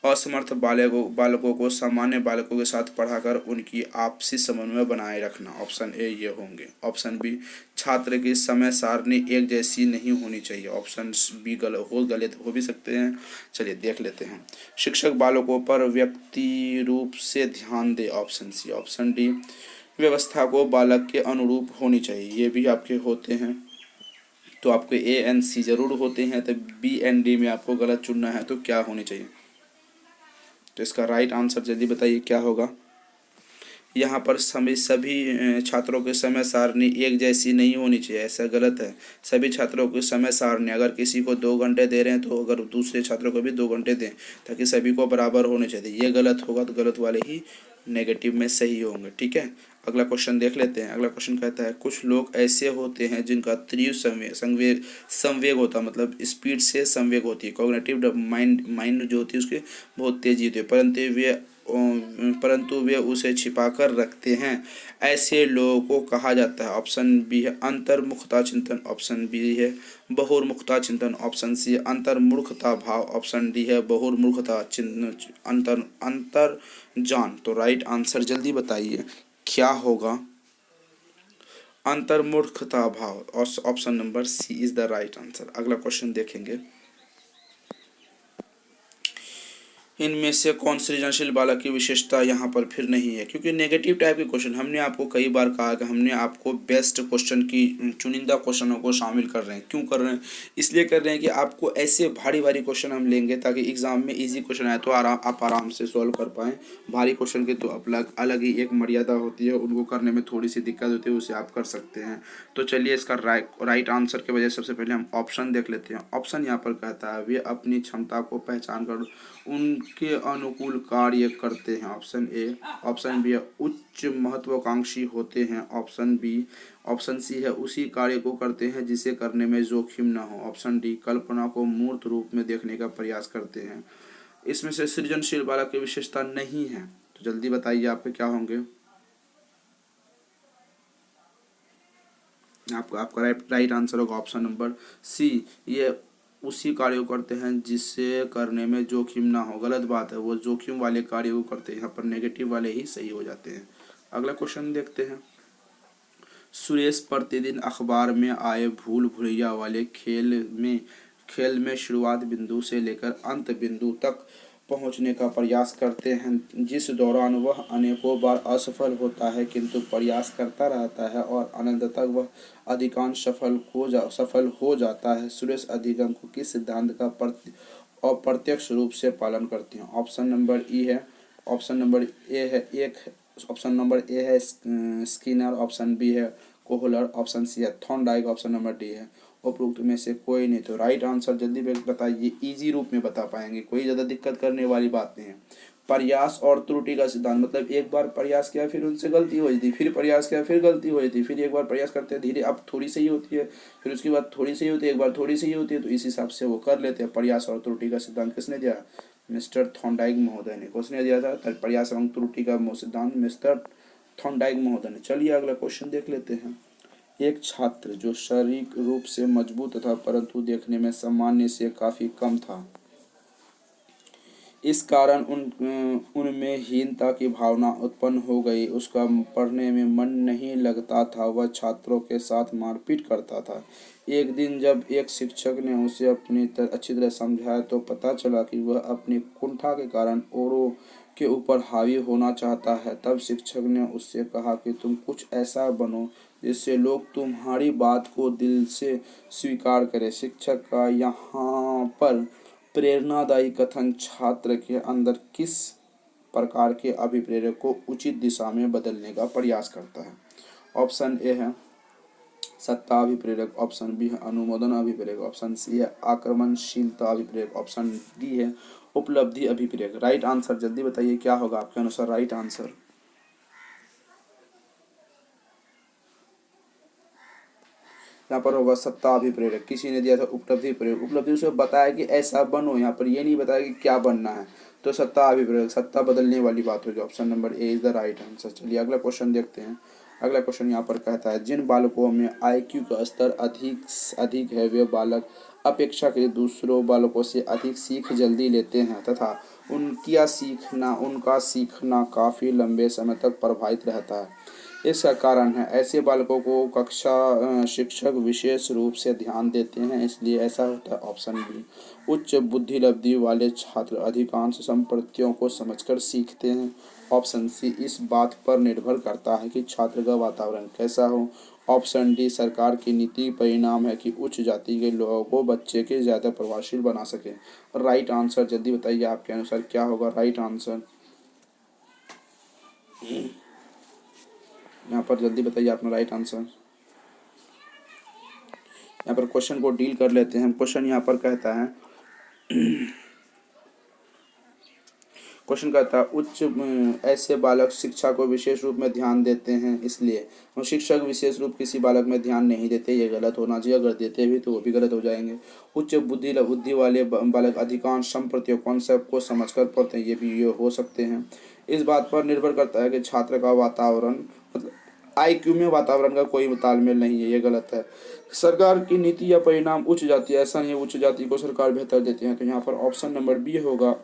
असमर्थ बालकों को सामान्य बालकों के साथ पढ़ाकर उनकी आपसी समन्वय बनाए रखना। ऑप्शन ए ये होंगे। ऑप्शन बी छात्र की समय सारणी एक जैसी नहीं होनी चाहिए। ऑप्शन बी गलत हो भी सकते हैं। चलिए देख लेते हैं। शिक्षक बालकों पर व्यक्ति रूप से ध्यान दे। Option C. ऑप्शन डी व्यवस्था को बालक के अनुरूप होनी चाहिए। ये भी आपके होते हैं। तो आपके ए एन सी जरूर होते हैं। तो बी एन डी में आपको गलत चुनना है। तो क्या होनी चाहिए? तो इसका राइट आंसर जल्दी बताइए क्या होगा। यहाँ पर सभी छात्रों की समय सारणी एक जैसी नहीं होनी चाहिए, ऐसा गलत है। सभी छात्रों की समय सारणी, अगर किसी को 2 घंटे दे रहे हैं तो अगर दूसरे छात्रों को भी 2 घंटे दें ताकि सभी को बराबर होने चाहिए। ये गलत होगा तो गलत वाले ही नेगेटिव में सही होंगे। ठीक है, अगला क्वेश्चन देख लेते हैं। अगला क्वेश्चन कहता है कुछ लोग ऐसे होते हैं जिनका तीव्र संवेग होता, मतलब स्पीड से संवेग होती है। कॉग्निटिव माइंड जो होती है उसकी बहुत तेजी होती है, परंतु वे उसे छिपा कर रखते हैं। ऐसे लोगों को कहा जाता है। ऑप्शन बी है अंतर्मुखता चिंतन। ऑप्शन बी है बहुर्मुखता चिंतन। ऑप्शन सी अंतर्मुखता भाव। ऑप्शन डी है बहुर्मुखता चिंतन अंतर जान। तो राइट आंसर जल्दी बताइए क्या होगा। अंतर्मुखता भाव। Option number C is the right answer. अगला क्वेश्चन देखेंगे। इनमें से कौन सृजनशील बालक की विशेषता यहाँ पर फिर नहीं है? क्योंकि नेगेटिव टाइप के क्वेश्चन हमने आपको कई बार कहा कि हमने आपको बेस्ट क्वेश्चन की चुनिंदा क्वेश्चनों को शामिल कर रहे हैं। क्यों कर रहे हैं? इसलिए कर रहे हैं कि आपको ऐसे भारी भारी क्वेश्चन हम लेंगे ताकि एग्जाम में इजी क्वेश्चन आए तो आप आराम से सॉल्व कर पाएँ। भारी क्वेश्चन की तो अलग ही एक मर्यादा होती है, उनको करने में थोड़ी सी दिक्कत होती है, उसे आप कर सकते हैं। तो चलिए इसका राइट आंसर के बजाय सबसे पहले हम ऑप्शन देख लेते हैं। ऑप्शन यहाँ पर कहता है वे अपनी क्षमता को पहचान कर उनके अनुकूल कार्य करते हैं। Option A. ऑप्शन बी है उच्च महत्वाकांक्षी होते हैं। ऑप्शन सी है उसी कार्य को करते हैं जिसे करने में जोखिम न हो। ऑप्शन डी कल्पना को मूर्त रूप में देखने का प्रयास करते हैं। इसमें से सृजनशील बालक की विशेषता नहीं है। तो जल्दी बताइए आपके क्या होंगे। आपका राइट आंसर होगा ऑप्शन नंबर सी। ये उसी कार्य को करते हैं जिससे करने में जोखिम ना हो। गलत बात है, वो जोखिम वाले कार्य को करते हैं। यहाँ पर नेगेटिव वाले ही सही हो जाते हैं। अगला क्वेश्चन देखते हैं। सुरेश प्रतिदिन अखबार में आए भूल भुलैया वाले खेल में शुरुआत बिंदु से लेकर अंत बिंदु तक पहुंचने का प्रयास करते हैं, जिस दौरान वह अनेकों बार असफल होता है किंतु प्रयास करता रहता है और अनंत तक वह अधिकांश सफल हो जाता है। सुरेश अधिगम को किस सिद्धांत का अप्रत्यक्ष रूप से पालन करते हैं? ऑप्शन नंबर ई है, ऑप्शन नंबर ए है एक ऑप्शन नंबर ए है स्किनर, ऑप्शन बी है कोहलर, ऑप्शन सी है थॉर्नडाइक, ऑप्शन नंबर डी है उपरोक्त में से कोई नहीं। तो राइट आंसर जल्दी बताइए, इजी रूप में बता पाएंगे, कोई ज़्यादा दिक्कत करने वाली बात नहीं है। प्रयास और त्रुटि का सिद्धांत मतलब एक बार प्रयास किया फिर उनसे गलती हो जाती, फिर प्रयास किया फिर गलती हो जाती, फिर एक बार प्रयास करते हैं धीरे अब थोड़ी सही होती है, फिर उसके बाद थोड़ी सही होती है, एक बार थोड़ी सही होती है, तो इस हिसाब से वो कर लेते हैं। प्रयास और त्रुटि का सिद्धांत किसने दिया? मिस्टर थॉर्नडाइक महोदय ने। किसने दिया था प्रयास एवं त्रुटि का सिद्धांत? मिस्टर थॉर्नडाइक महोदय ने। चलिए अगला क्वेश्चन देख लेते हैं। एक छात्र जो शारीरिक रूप से मजबूत था परंतु देखने में सामान्य से काफी कम था, इस कारण उनमें हीनता की भावना उत्पन्न हो गई। उसका पढ़ने में मन नहीं लगता था, वह छात्रों के साथ मारपीट करता था। एक दिन जब एक शिक्षक ने उसे अच्छी तरह समझाया तो पता चला कि वह अपनी कुंठा के कारण औरों के ऊपर हावी होना चाहता है। तब शिक्षक ने उससे कहा कि तुम कुछ ऐसा बनो जिससे लोग तुम्हारी बात को दिल से स्वीकार करें। शिक्षक का यहाँ पर प्रेरणादायी कथन छात्र के अंदर किस प्रकार के अभिप्रेरक को उचित दिशा में बदलने का प्रयास करता है? ऑप्शन ए है सत्ता अभिप्रेरक, ऑप्शन बी है अनुमोदन अभिप्रेरक, ऑप्शन सी है आक्रमणशीलता अभिप्रेरक, ऑप्शन डी है उपलब्धि अभिप्रेरक। राइट आंसर जल्दी बताइए क्या होगा आपके अनुसार राइट आंसर? यहाँ पर होगा सत्ता अभिप्रेरक। किसी ने दिया था उपलब्धि प्रेरक, उपलब्धि उसे बताया कि ऐसा बनो, यहाँ पर ये नहीं बताया कि क्या बनना है, तो सत्ता अभिप्रेरक, सत्ता बदलने वाली बात होगी। Option number A is the right answer. चलिए अगला क्वेश्चन देखते हैं। अगला क्वेश्चन यहाँ पर कहता है जिन बालकों में IQ का स्तर अधिक है वे बालक अपेक्षाकृत दूसरों बालकों से अधिक सीख जल्दी लेते हैं तथा उनका सीखना काफ़ी लंबे समय तक प्रभावित रहता है। इसका कारण है ऐसे बालकों को कक्षा शिक्षक विशेष रूप से ध्यान देते हैं, इसलिए ऐसा होता है। ऑप्शन बी उच्च बुद्धिलब्धि वाले छात्र अधिकांश संपत्तियों को समझकर सीखते हैं। ऑप्शन सी इस बात पर निर्भर करता है कि छात्र का वातावरण कैसा हो। ऑप्शन डी सरकार की नीति परिणाम है कि उच्च जाति के लोगों को बच्चे के ज़्यादा प्रभावशील बना सके। राइट आंसर जल्दी बताइए आपके अनुसार क्या होगा राइट आंसर? यहाँ पर जल्दी बताइए अपना राइट आंसर। यहाँ पर क्वेश्चन को डील कर लेते हैं। क्वेश्चन यहाँ पर कहता है ऐसे बालक शिक्षा को विशेष रूप में ध्यान देते हैं, इसलिए शिक्षक विशेष रूप किसी बालक में ध्यान नहीं देते, ये गलत होना चाहिए। अगर देते भी तो वो भी गलत हो जाएंगे। उच्च बुद्धि वाले बालक अधिकांश संप्रतियों कॉन्सेप्ट को समझकर पढ़ते हैं, ये भी ये हो सकते हैं। इस बात पर निर्भर करता है कि छात्र का वातावरण मतलब IQ में वातावरण का कोई तालमेल नहीं है, ये गलत है। सरकार की नीति या परिणाम उच्च जाति, ऐसा नहीं है उच्च जाति को सरकार बेहतर देती है, तो यहाँ पर ऑप्शन नंबर बी होगा।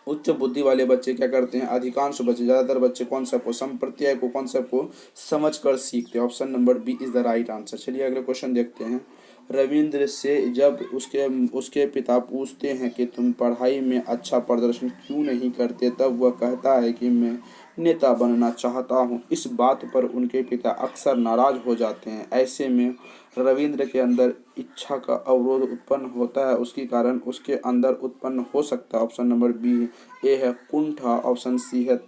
उच्च बुद्धि वाले बच्चे क्या करते हैं, अधिकांश बच्चे ज़्यादातर बच्चे कॉन्सेप्ट को कॉन्सेप्ट को समझ कर सीखते हैं। Option number B is the right answer. चलिए अगले क्वेश्चन देखते हैं। रविंद्र से जब उसके पिता पूछते हैं कि तुम पढ़ाई में अच्छा प्रदर्शन क्यों नहीं करते, तब वह कहता है कि मैं नेता बनना चाहता हूँ। इस बात पर उनके पिता अक्सर नाराज हो जाते हैं। ऐसे में रविंद्र के अंदर इच्छा का अवरोध उत्पन्न होता है, उसके कारण उसके अंदर उत्पन्न हो सकता है। ऑप्शन नंबर बी ए है कुंठा, ऑप्शन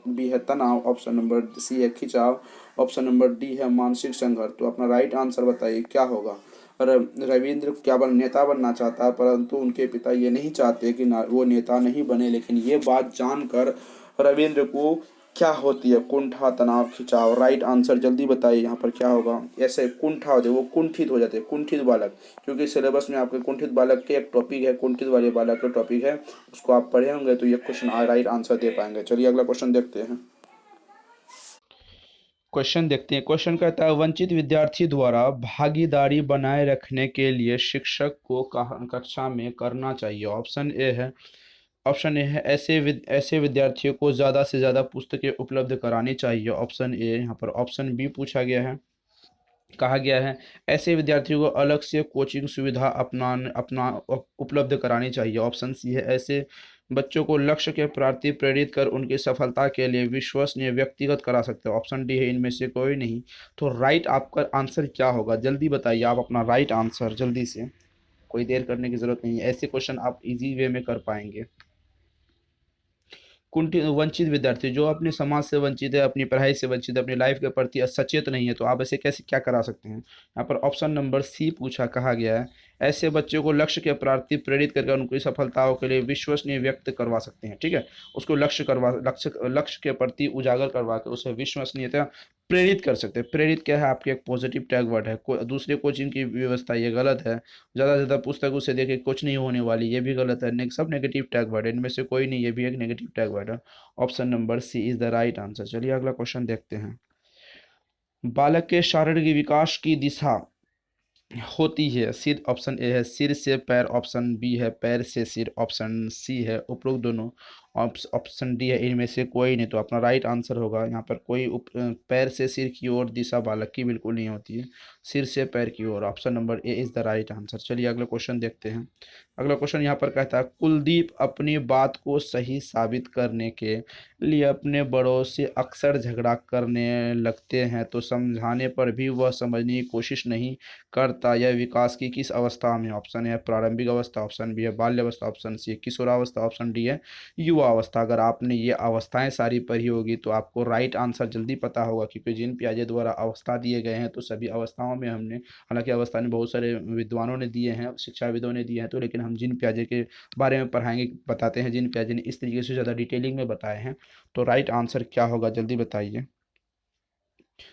बी है तनाव, ऑप्शन नंबर सी है खिंचाव, ऑप्शन नंबर डी है मानसिक संघर्ष। तो अपना राइट आंसर बताइए क्या होगा? रविंद्र क्या नेता बनना चाहता है, परंतु उनके पिता ये नहीं चाहते कि वो नेता नहीं बने, लेकिन ये बात जानकर रविंद्र को क्या होती है, कुंठा तनाव खिंचाव। राइट आंसर जल्दी बताइए यहाँ पर क्या होगा? ऐसे कुंठा होते वो कुंठित हो जाते हैं, कुंठित बालक, क्योंकि सिलेबस में आपके कुंठित बालक के एक टॉपिक है, कुंठित वाले बालक का टॉपिक है, उसको आप पढ़े होंगे तो ये क्वेश्चन राइट आंसर दे पाएंगे। चलिए अगला क्वेश्चन देखते हैं। क्वेश्चन देखते हैं। क्वेश्चन कहता है वंचित विद्यार्थी द्वारा भागीदारी बनाए रखने के लिए शिक्षक को कक्षा में करना चाहिए। ऑप्शन ए है ऐसे विद्यार्थियों को ज़्यादा से ज़्यादा पुस्तकें उपलब्ध करानी चाहिए। ऑप्शन ए यहाँ पर। ऑप्शन बी पूछा गया है, कहा गया है ऐसे विद्यार्थियों को अलग से कोचिंग सुविधा अपना उपलब्ध करानी चाहिए। ऑप्शन सी है ऐसे बच्चों को लक्ष्य के प्रति प्रेरित कर उनकी सफलता के लिए विश्वसनीय व्यक्तिगत करा सकते हैं। ऑप्शन डी है इनमें से कोई नहीं। तो राइट आपका आंसर क्या होगा जल्दी बताइए आप अपना राइट आंसर जल्दी से, कोई देर करने की ज़रूरत नहीं है, ऐसे क्वेश्चन आप इजी वे में कर पाएंगे। कुंठित वंचित विद्यार्थी जो अपने समाज से वंचित है, अपनी पढ़ाई से वंचित है, अपनी लाइफ के प्रति सचेत नहीं है, तो आप ऐसे कैसे क्या करा सकते हैं। यहाँ पर ऑप्शन नंबर सी पूछा, कहा गया है ऐसे बच्चों को लक्ष्य के प्रति प्रेरित करके उनकी सफलताओं के लिए विश्वसनीय व्यक्त करवा सकते हैं। ठीक है, उसको लक्ष्य के प्रति उजागर करवा के उसे विश्वसनीयता प्रेरित कर सकते हैं। प्रेरित क्या है आपके, एक पॉजिटिव टैग वर्ड है। दूसरे कोचिंग की व्यवस्था ये गलत है। ज़्यादा से ज़्यादा पुस्तक उसे देखे कुछ नहीं होने वाली, ये भी गलत है। सब नेगेटिव टैग वर्ड है, इनमें से कोई नहीं, ये भी एक नेगेटिव टैग वर्ड है। Option number C is the right answer. चलिए अगला क्वेश्चन देखते हैं। बालक के शारीरिक विकास की दिशा होती है सिर। ऑप्शन ए है सिर से पैर। ऑप्शन बी है पैर से सिर। ऑप्शन सी है उपरोक्त दोनों। ऑप्शन डी है इनमें से कोई नहीं। तो अपना राइट आंसर होगा यहाँ पर कोई पैर से सिर की ओर दिशा बालक की बिल्कुल नहीं होती है, सिर से पैर की ओर। Option number A is the right answer. चलिए अगला क्वेश्चन देखते हैं। अगला क्वेश्चन यहाँ पर कहता है कुलदीप अपनी बात को सही साबित करने के लिए अपने बड़ों से अक्सर झगड़ा करने लगते हैं, तो समझाने पर भी वह समझने की कोशिश नहीं करता। यह विकास की किस अवस्था में? ऑप्शन ए है प्रारंभिक अवस्था। ऑप्शन बी है बाल्यावस्था। ऑप्शन सी है किशोरावस्था। ऑप्शन डी है युवा अवस्था। अगर आपने ये अवस्थाएं सारी पढ़ी होगी तो आपको राइट आंसर जल्दी पता होगा, क्योंकि जिन पियाजे द्वारा अवस्था दिए गए हैं तो सभी अवस्थाओं में हमने, हालांकि अवस्था ने बहुत सारे विद्वानों ने दिए हैं, शिक्षाविदों ने दिए हैं, तो लेकिन हम जिन पियाजे के बारे में पढ़ाएंगे बताते हैं जिन पियाजे ने इस तरीके से ज़्यादा डिटेलिंग में बताए हैं। तो राइट आंसर क्या होगा जल्दी बताइए।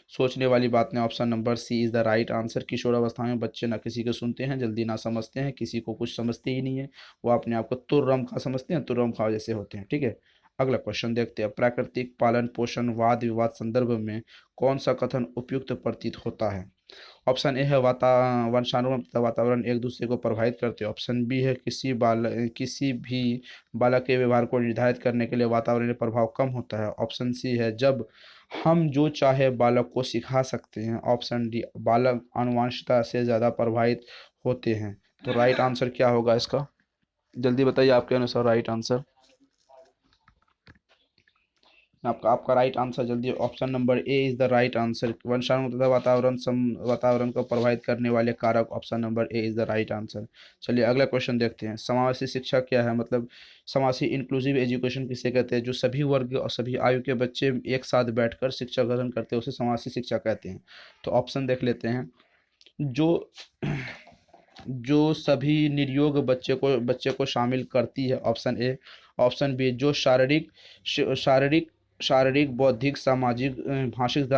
सोचने वाली बात ने option number C is the right answer. किशोरावस्था में बच्चे ना किसी को सुनते हैं, जल्दी ना समझते हैं, किसी को कुछ समझते ही नहीं है, वो अपने आप को तुर्रम खा समझते हैं, तुर्रम खा जैसे होते हैं। ठीक है, अगला क्वेश्चन देखते हैं। प्राकृतिक पालन पोषण वाद विवाद संदर्भ में कौन सा कथन उपयुक्त प्रतीत होता है? ऑप्शन ए है वंशानुगम तथा वातावरण एक दूसरे को प्रभावित करते हैं। ऑप्शन बी है किसी भी बालक के व्यवहार को निर्धारित करने के लिए वातावरणीय प्रभाव कम होता है। ऑप्शन सी है जब हम जो चाहे बालक को सिखा सकते हैं। ऑप्शन डी बालक आनुवंशिकता से ज़्यादा प्रभावित होते हैं। तो राइट आंसर क्या होगा इसका, जल्दी बताइए आपके अनुसार राइट आंसर। आपका राइट आंसर जल्दी। Option number A is the right answer. वंशाणु तथा वातावरण को प्रभावित करने वाले कारक। Option number A is the right answer. चलिए अगला क्वेश्चन देखते हैं। समावेशी शिक्षा क्या है, मतलब समावेशी इंक्लूसिव एजुकेशन किसे कहते हैं? जो सभी वर्ग और सभी आयु के बच्चे एक साथ बैठकर शिक्षा ग्रहण करते हैं उसे समावेशी शिक्षा कहते हैं। तो ऑप्शन देख लेते हैं। जो जो सभी निर्योग बच्चे को शामिल करती है। Option A. ऑप्शन बी जो शारीरिक शारीरिक बौद्धिक सामाजिक भाषिक तथा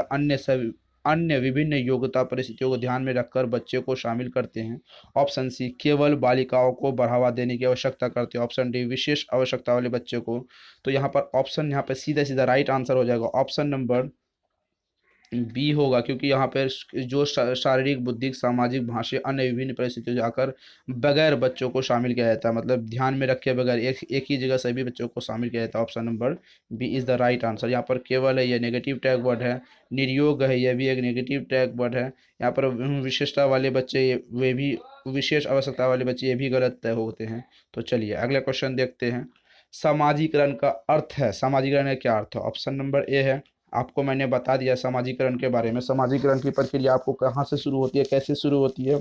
अन्य विभिन्न योग्यता परिस्थितियों को ध्यान में रखकर बच्चे को शामिल करते हैं। ऑप्शन सी केवल बालिकाओं को बढ़ावा देने की आवश्यकता करते हैं। ऑप्शन डी विशेष आवश्यकता वाले बच्चे को। तो यहाँ पर ऑप्शन यहाँ पर सीधा सीधा राइट आंसर हो जाएगा ऑप्शन नंबर बी होगा, क्योंकि यहाँ पर जो शारीरिक बुद्धिक सामाजिक भाषा अन्य विभिन्न परिस्थितियों से आकर बगैर बच्चों को शामिल किया जाता है, मतलब ध्यान में रखे बगैर एक ही जगह सभी बच्चों को शामिल किया जाता है। Option number B is the right answer. यहाँ पर केवल है, यह नेगेटिव टैग वर्ड है। निर्योग है, यह भी एक नेगेटिव टैग वर्ड है। यहाँ पर विशेषता वाले बच्चे वे भी, विशेष आवश्यकता वाले बच्चे ये भी गलत तय होते हैं। तो चलिए अगला क्वेश्चन देखते हैं। सामाजिकरण का अर्थ है, सामाजिकरण का क्या अर्थ है? ऑप्शन नंबर ए है, आपको मैंने बता दिया सामाजिकरण के बारे में। सामाजिकरण की प्रक्रिया आपको कहाँ से शुरू होती है, कैसे शुरू होती है,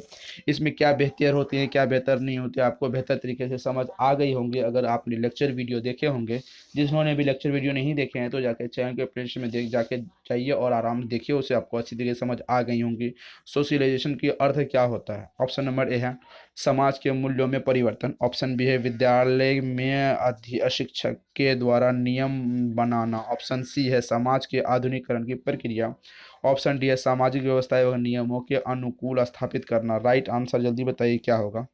इसमें क्या बेहतर होती है क्या बेहतर नहीं होती है, आपको बेहतर तरीके से समझ आ गई होंगी अगर आपने लेक्चर वीडियो देखे होंगे। जिन्होंने भी लेक्चर वीडियो नहीं देखे हैं तो जाके चैनल के प्लेलिस्ट में देख जाके जाइए और आराम से देखिए, उसे आपको अच्छी तरीके से समझ आ गई होंगी। सोशलाइजेशन की अर्थ क्या होता है? ऑप्शन नंबर ए है समाज के मूल्यों में परिवर्तन। ऑप्शन बी है विद्यालय में शिक्षक के द्वारा नियम बनाना। ऑप्शन सी है समाज के आधुनिकीकरण की प्रक्रिया। ऑप्शन डी है सामाजिक व्यवस्था एवं नियमों के अनुकूल स्थापित करना। राइट आंसर जल्दी बताइए क्या होगा।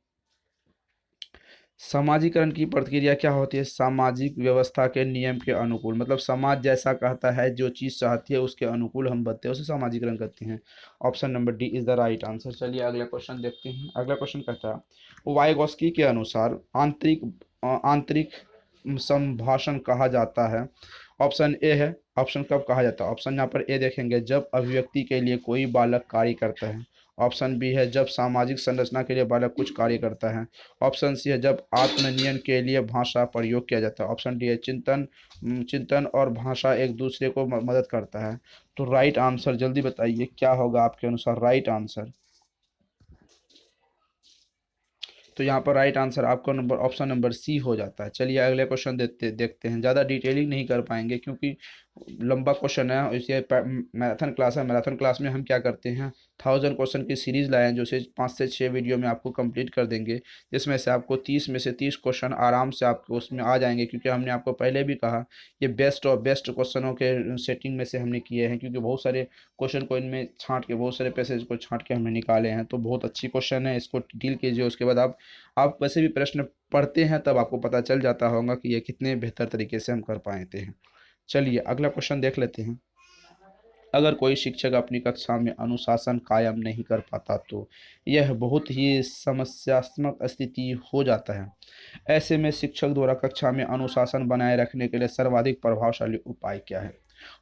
सामाजिकरण की प्रक्रिया क्या होती है? सामाजिक व्यवस्था के नियम के अनुकूल, मतलब समाज जैसा कहता है, जो चीज़ चाहती है उसके अनुकूल हम बनते हैं, उसे सामाजिकरण कहते हैं। Option number D is the right answer. चलिए अगला क्वेश्चन देखते हैं। अगला क्वेश्चन कहता है वाइगोस्की के अनुसार आंतरिक संभाषण कहा जाता है। ऑप्शन ए है, ऑप्शन कब कहा जाता है? ऑप्शन यहाँ पर ए देखेंगे, जब अभिव्यक्ति के लिए कोई बालक कार्य करता है। ऑप्शन बी है, जब सामाजिक संरचना के लिए बालक कुछ कार्य करता है। ऑप्शन सी है, जब आत्मनियमन के लिए भाषा प्रयोग किया जाता है। ऑप्शन डी है, चिंतन और भाषा एक दूसरे को मदद करता है। तो राइट आंसर जल्दी बताइए, क्या होगा आपके अनुसार राइट आंसर? तो यहाँ पर राइट आंसर आपका नंबर ऑप्शन नंबर सी हो जाता है। चलिए अगले क्वेश्चन देखते हैं। ज़्यादा डिटेलिंग नहीं कर पाएंगे क्योंकि लंबा क्वेश्चन है, इसे मैराथन क्लास है। मैराथन क्लास में हम क्या करते हैं, 1000 क्वेश्चन की सीरीज़ लाए हैं, जो से 5 से 6 वीडियो में आपको कंप्लीट कर देंगे, जिसमें से आपको 30 में से 30 क्वेश्चन आराम से आपको उसमें आ जाएंगे, क्योंकि हमने आपको पहले भी कहा ये बेस्ट और बेस्ट क्वेश्चनों के सेटिंग में से हमने किए हैं, क्योंकि बहुत सारे क्वेश्चन को इनमें छांट के, बहुत सारे पैसेज को छांट के हमने निकाले हैं। तो बहुत अच्छी क्वेश्चन है, इसको डील कीजिए। उसके बाद आप वैसे भी प्रश्न पढ़ते हैं, तब आपको पता चल जाता होगा कि ये कितने बेहतर तरीके से हम कर पाते हैं। चलिए अगला क्वेश्चन देख लेते हैं। अगर कोई शिक्षक अपनी कक्षा में अनुशासन कायम नहीं कर पाता तो यह बहुत ही समस्यात्मक स्थिति हो जाता है। ऐसे में शिक्षक द्वारा कक्षा में अनुशासन बनाए रखने के लिए सर्वाधिक प्रभावशाली उपाय क्या है?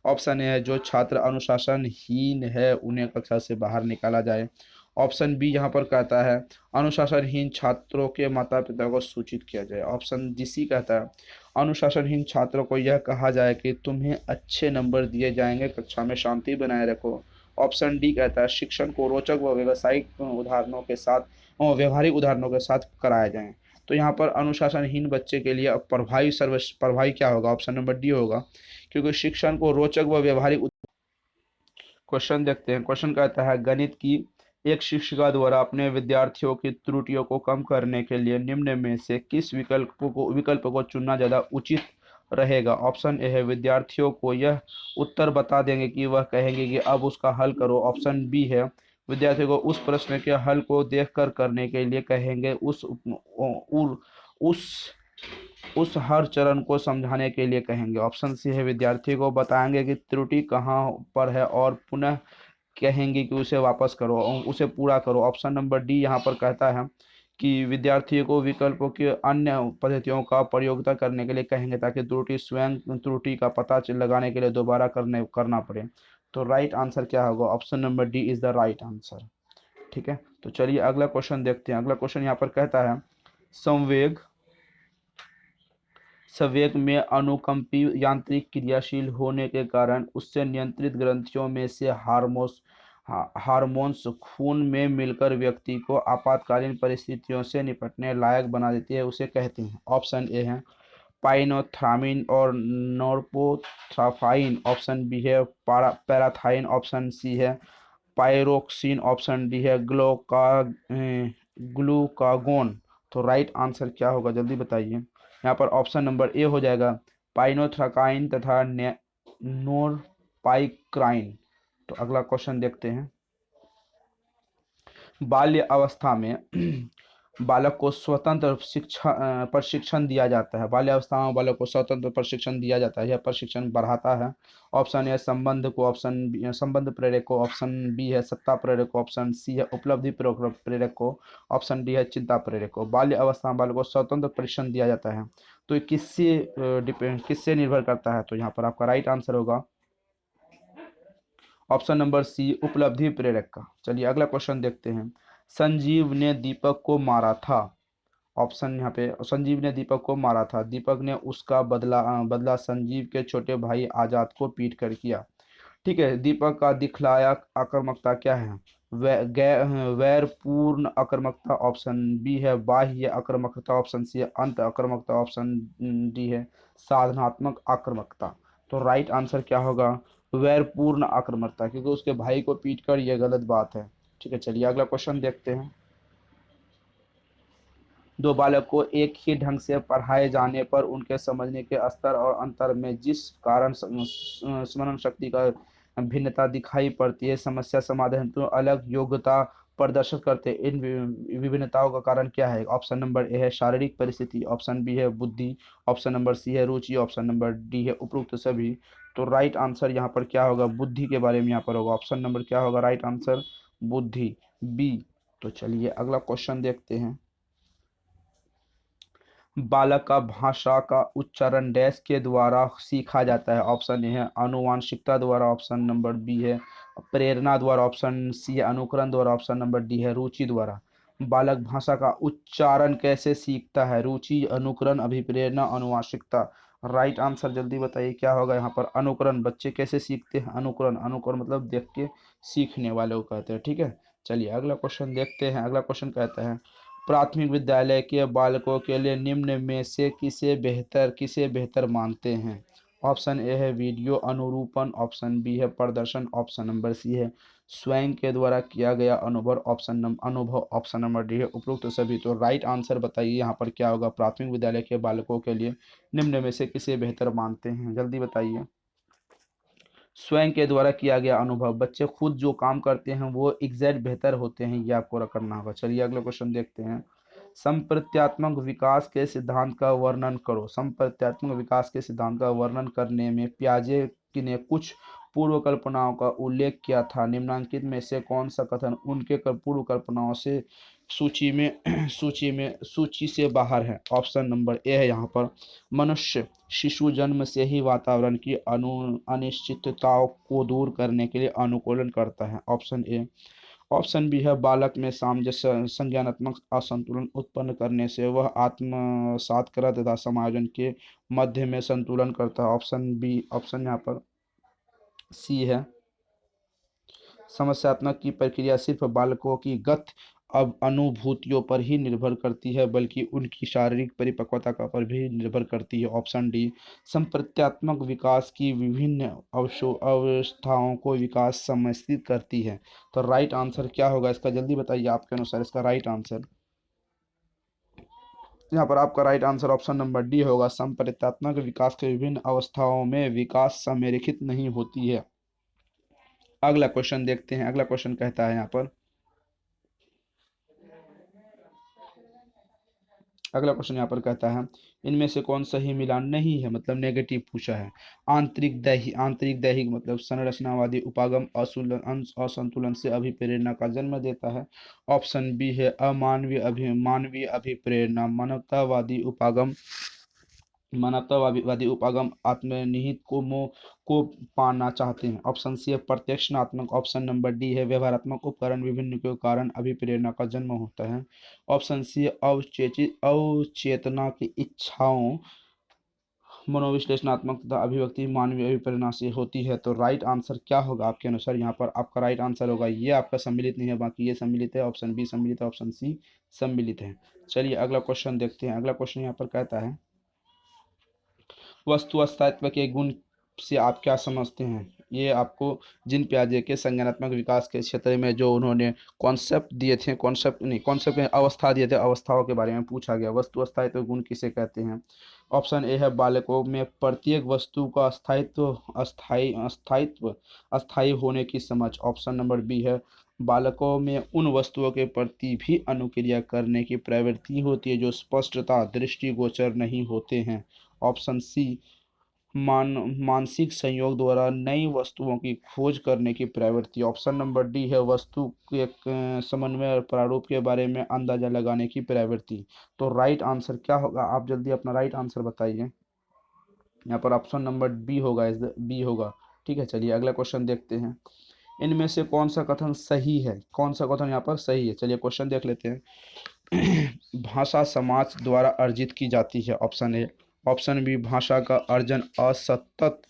ऑप्शन ए है, जो छात्र अनुशासनहीन है उन्हें कक्षा से बाहर निकाला जाए। ऑप्शन बी यहाँ पर कहता है अनुशासनहीन छात्रों के माता पिता को सूचित किया जाए। ऑप्शन डी सी कहता है अनुशासनहीन छात्रों को यह कहा जाए कि तुम्हें अच्छे नंबर दिए जाएंगे, कक्षा में शांति बनाए रखो। ऑप्शन डी कहता है शिक्षण को रोचक व व्यावसायिक उदाहरणों के साथ व्यवहारिक उदाहरणों के साथ कराया जाए। तो यहाँ पर अनुशासनहीन बच्चे के लिए अब प्रभावी क्या होगा? ऑप्शन नंबर डी होगा, क्योंकि शिक्षण को रोचक व व्यवहारिक। क्वेश्चन देखते हैं। क्वेश्चन कहता है गणित की एक शिक्षिका द्वारा अपने विद्यार्थियों की त्रुटियों को कम करने के लिए निम्न में से किस विकल्प को चुनना ज़्यादा उचित रहेगा? ऑप्शन ए है, विद्यार्थियों को यह उत्तर बता देंगे कि वह कहेंगे कि अब उसका हल करो। ऑप्शन बी है, विद्यार्थियों को उस प्रश्न के हल को देखकर करने के लिए कहेंगे। उस उस हर चरण को समझाने के लिए कहेंगे। ऑप्शन सी है, विद्यार्थी को बताएंगे कि त्रुटि कहाँ पर है और पुनः कहेंगे कि उसे वापस करो और उसे पूरा करो। ऑप्शन नंबर डी यहाँ पर कहता है कि विद्यार्थियों को विकल्पों की अन्य पद्धतियों का प्रयोगता करने के लिए कहेंगे, ताकि त्रुटि का पता लगाने के लिए दोबारा करना पड़े। तो राइट आंसर क्या होगा? Option number D is the right answer. ठीक है, तो चलिए अगला क्वेश्चन देखते हैं। अगला क्वेश्चन यहाँ पर कहता है संवेग संवेग में अनुकंपी यांत्रिक क्रियाशील होने के कारण उससे नियंत्रित ग्रंथियों में से हार्मोन्स खून में मिलकर व्यक्ति को आपातकालीन परिस्थितियों से निपटने लायक बना देती है, उसे कहते हैं। ऑप्शन ए है पाइनोथ्रामिन और नॉर्पोथ्राफाइन। ऑप्शन बी है पैराथाइन। ऑप्शन सी है पायरोक्सिन। ऑप्शन डी है ग्लूकागोन। तो राइट आंसर क्या होगा जल्दी बताइए। यहाँ पर ऑप्शन नंबर ए हो जाएगा पाइनोथ्राकाइन तथा नोरपाइक्राइन। तो अगला क्वेश्चन देखते हैं। बाल्य अवस्था में बालक को स्वतंत्र प्रशिक्षण दिया जाता है। बाल्य अवस्था में बालक को स्वतंत्र प्रशिक्षण दिया जाता है। यह प्रशिक्षण बढ़ाता है। ऑप्शन ए संबंध प्रेरक को। ऑप्शन बी है सत्ता प्रेरक को। ऑप्शन सी है उपलब्धि प्रेरक को। ऑप्शन डी है चिंता प्रेरक को। बाल्य अवस्था में बालक को स्वतंत्र प्रशिक्षण दिया जाता है, तो ये किससे निर्भर करता है? तो यहाँ पर आपका राइट आंसर होगा ऑप्शन नंबर सी उपलब्धि प्रेरक का। चलिए अगला क्वेश्चन देखते हैं। संजीव ने दीपक को मारा था। ऑप्शन यहाँ पे संजीव ने दीपक को मारा था। दीपक ने उसका बदला संजीव के छोटे भाई आजाद को पीट कर किया। ठीक है, दीपक का दिखलाया आक्रामकता क्या है? वैरपूर्ण आक्रामकता। ऑप्शन बी है बाह्य आक्रामकता। ऑप्शन सी है अंत आक्रामकता। ऑप्शन डी है साधनात्मक आक्रामकता। तो राइट आंसर क्या होगा? वैरपूर्ण आक्रामकता, क्योंकि उसके भाई को पीट कर यह गलत बात है। ठीक है, चलिए अगला क्वेश्चन देखते हैं। दो बालक को एक ही ढंग से पढ़ाए जाने पर उनके समझने के स्तर और अंतर में जिस कारण स्मरण शक्ति का भिन्नता दिखाई पड़ती है, समस्या समाधान हेतु अलग योग्यता प्रदर्शित करते हैं। इन विभिन्नताओं का कारण क्या है? ऑप्शन नंबर ए है शारीरिक परिस्थिति, ऑप्शन बी है बुद्धि, ऑप्शन नंबर सी है रुचि, ऑप्शन नंबर डी है उपरोक्त सभी। तो राइट आंसर यहाँ पर क्या होगा? बुद्धि के बारे में यहाँ पर होगा। ऑप्शन नंबर क्या होगा राइट आंसर? बुद्धि, बी। तो चलिए अगला क्वेश्चन देखते हैं। बालक का भाषा का उच्चारण डैश के द्वारा सीखा जाता है? ऑप्शन ए है आनुवांशिकता द्वारा, ऑप्शन नंबर बी है प्रेरणा द्वारा, ऑप्शन सी है अनुकरण द्वारा, ऑप्शन नंबर डी है रुचि द्वारा। बालक भाषा का उच्चारण कैसे सीखता है? रुचि, अनुकरण, अभिप्रेरणा, अनुवांशिकता। राइट आंसर जल्दी बताइए क्या होगा यहाँ पर? अनुकरण। बच्चे कैसे सीखते हैं? अनुकरण। अनुकरण मतलब देख के सीखने वाले को कहते हैं। ठीक है, चलिए अगला क्वेश्चन देखते हैं। अगला क्वेश्चन कहता है प्राथमिक विद्यालय के बालकों के लिए निम्न में से किसे बेहतर मानते हैं? ऑप्शन ए है वीडियो अनुरूपण, ऑप्शन बी है प्रदर्शन, ऑप्शन नंबर सी है स्वयं के द्वारा किया गया अनुभव, ऑप्शन नंबर डी है उपरोक्त सभी। तो राइट आंसर बताइए यहाँ पर क्या होगा? प्राथमिक विद्यालय के बालकों के लिए निम्न में से किसे बेहतर मानते हैं? जल्दी बताइए। स्वयं के द्वारा किया गया अनुभव, बच्चे खुद जो काम करते हैं वो एग्जैक्ट बेहतर होते हैं, ये आपको करना होगा। चलिए अगला क्वेश्चन देखते हैं। संप्रत्यात्मक विकास के सिद्धांत का वर्णन करो। संप्रत्यात्मक विकास के सिद्धांत का वर्णन करने में पियाजे ने कुछ पूर्व कल्पनाओं का उल्लेख किया था। निम्नलिखित में से कौन सा कथन उनके पूर्व कल्पनाओं से सूची से बाहर है? ऑप्शन नंबर ए है यहाँ पर मनुष्य शिशु जन्म से ही वातावरण की अनिश्चितताओं को दूर करने के लिए अनुकूलन करता है, ऑप्शन ए। ऑप्शन बी है बालक में सामंजस्य संज्ञानात्मक असंतुलन उत्पन्न करने से वह आत्मसात कर तथा समायोजन के मध्य में संतुलन करता है, ऑप्शन बी। ऑप्शन यहाँ पर सी है समस्यात्मक की प्रक्रिया सिर्फ बालकों की गत अब अनुभूतियों पर ही निर्भर करती है बल्कि उनकी शारीरिक परिपक्वता का पर भी निर्भर करती है, ऑप्शन डी। संप्रत्यात्मक विकास की विभिन्न अवस्थाओं को विकास सम्मिलित करती है। तो राइट आंसर क्या होगा इसका? जल्दी बताइए आपके अनुसार इसका राइट आंसर। यहाँ पर आपका right answer option number D होगा। संप्रत्यात्मक विकास के विभिन्न अवस्थाओं में विकास सम्मिलित नहीं होती है। अगला क्वेश्चन देखते हैं। अगला क्वेश्चन कहता है यहाँ पर अगला क्वेश्चन यहाँ पर कहता है इनमें से कौन सही मिलान नहीं है, मतलब नेगेटिव पूछा है। आंतरिक दैहिक मतलब संरचनावादी उपागम असंतुलन से अभिप्रेरणा का जन्म देता है, ऑप्शन बी है मानवीय अभिप्रेरणा मानवतावादी उपागम आत्मनिहित को पाना चाहते हैं, ऑप्शन सी है प्रत्यक्षात्मक, ऑप्शन नंबर डी है व्यवहारात्मक उपकरण विभिन्न के कारण अभिप्रेरणा का जन्म होता है, ऑप्शन सी अवचेतना की इच्छाओं मनोविश्लेषणात्मक तथा अभिव्यक्ति मानवीय अभिप्रेरणा से होती है। तो राइट आंसर क्या होगा आपके अनुसार? यहाँ पर आपका राइट आंसर होगा ये आपका सम्मिलित नहीं है, बाकी ये सम्मिलित है, ऑप्शन बी सम्मिलित है, ऑप्शन सी सम्मिलित है। चलिए अगला क्वेश्चन देखते हैं। अगला क्वेश्चन यहाँ पर कहता है वस्तु अस्तित्व के गुण से आप क्या समझते हैं? ये आपको जिन प्याजे के संज्ञानात्मक विकास के क्षेत्र में जो उन्होंने कॉन्सेप्ट दिए थे, कॉन्सेप्ट में अवस्था दिए थे, अवस्थाओं के बारे में पूछा गया। वस्तु अस्तित्व गुण किसे कहते हैं? ऑप्शन ए है बालकों में प्रत्येक वस्तु का अस्थायी होने की समझ, ऑप्शन नंबर बी है बालकों में उन वस्तुओं के प्रति भी अनुक्रिया करने की प्रवृत्ति होती है जो स्पष्टता दृष्टिगोचर नहीं होते हैं, ऑप्शन सी मानसिक संयोग द्वारा नई वस्तुओं की खोज करने की प्रवृत्ति, ऑप्शन नंबर डी है वस्तु के समन्वय और प्रारूप के बारे में अंदाजा लगाने की प्रवृत्ति। तो राइट आंसर क्या होगा? आप जल्दी अपना राइट आंसर बताइए। यहाँ पर ऑप्शन नंबर बी होगा, बी होगा। ठीक है, चलिए अगला क्वेश्चन देखते हैं। इनमें से कौन सा कथन सही है? कौन सा कथन यहाँ पर सही है? चलिए क्वेश्चन देख लेते हैं। भाषा समाज द्वारा अर्जित की जाती है, ऑप्शन ए। ऑप्शन बी भाषा का अर्जन असतत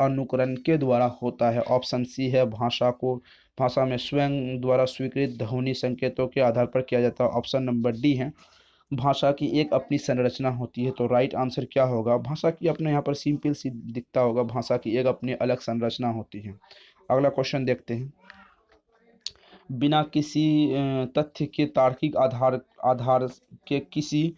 अनुकरण के द्वारा होता है, ऑप्शन सी है भाषा में स्वयं द्वारा स्वीकृत ध्वनि संकेतों के आधार पर किया जाता है, ऑप्शन नंबर डी है भाषा की एक अपनी संरचना होती है। तो राइट आंसर क्या होगा? भाषा की अपने यहाँ पर सिंपल सी दिखता होगा, भाषा की एक अपनी अलग संरचना होती है। अगला क्वेश्चन देखते हैं। बिना किसी तथ्य के तार्किक आधार आधार के किसी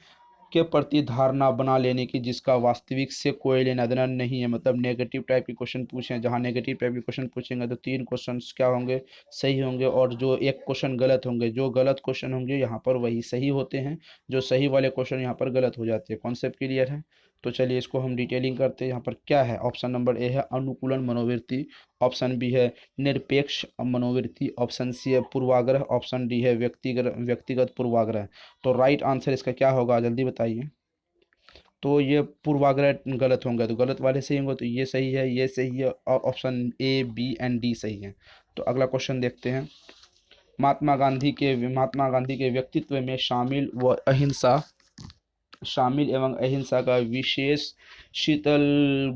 के प्रति धारणा बना लेने की जिसका वास्तविक से कोई लेना देना नहीं है। मतलब नेगेटिव टाइप के क्वेश्चन पूछे, जहाँ नेगेटिव टाइप के क्वेश्चन पूछेंगे तो 3 क्वेश्चन क्या होंगे, सही होंगे, और जो एक क्वेश्चन गलत होंगे। जो गलत क्वेश्चन होंगे यहाँ पर वही सही होते हैं, जो सही वाले क्वेश्चन यहाँ पर गलत हो जाते हैं। कॉन्सेप्ट क्लियर है? तो चलिए इसको हम डिटेलिंग करते हैं। यहाँ पर क्या है, ऑप्शन नंबर ए है अनुकूलन मनोवृत्ति, ऑप्शन बी है निरपेक्ष मनोवृत्ति, ऑप्शन सी है पूर्वाग्रह, ऑप्शन डी है व्यक्तिगत व्यक्तिगत पूर्वाग्रह। तो राइट आंसर इसका क्या होगा, जल्दी बताइए। तो ये पूर्वाग्रह गलत होंगे, तो गलत वाले सही होंगे, तो ये सही है, ये सही है, और option A B and D सही है। तो अगला क्वेश्चन देखते हैं। महात्मा गांधी के व्यक्तित्व में शामिल एवं अहिंसा का विशेष शीतल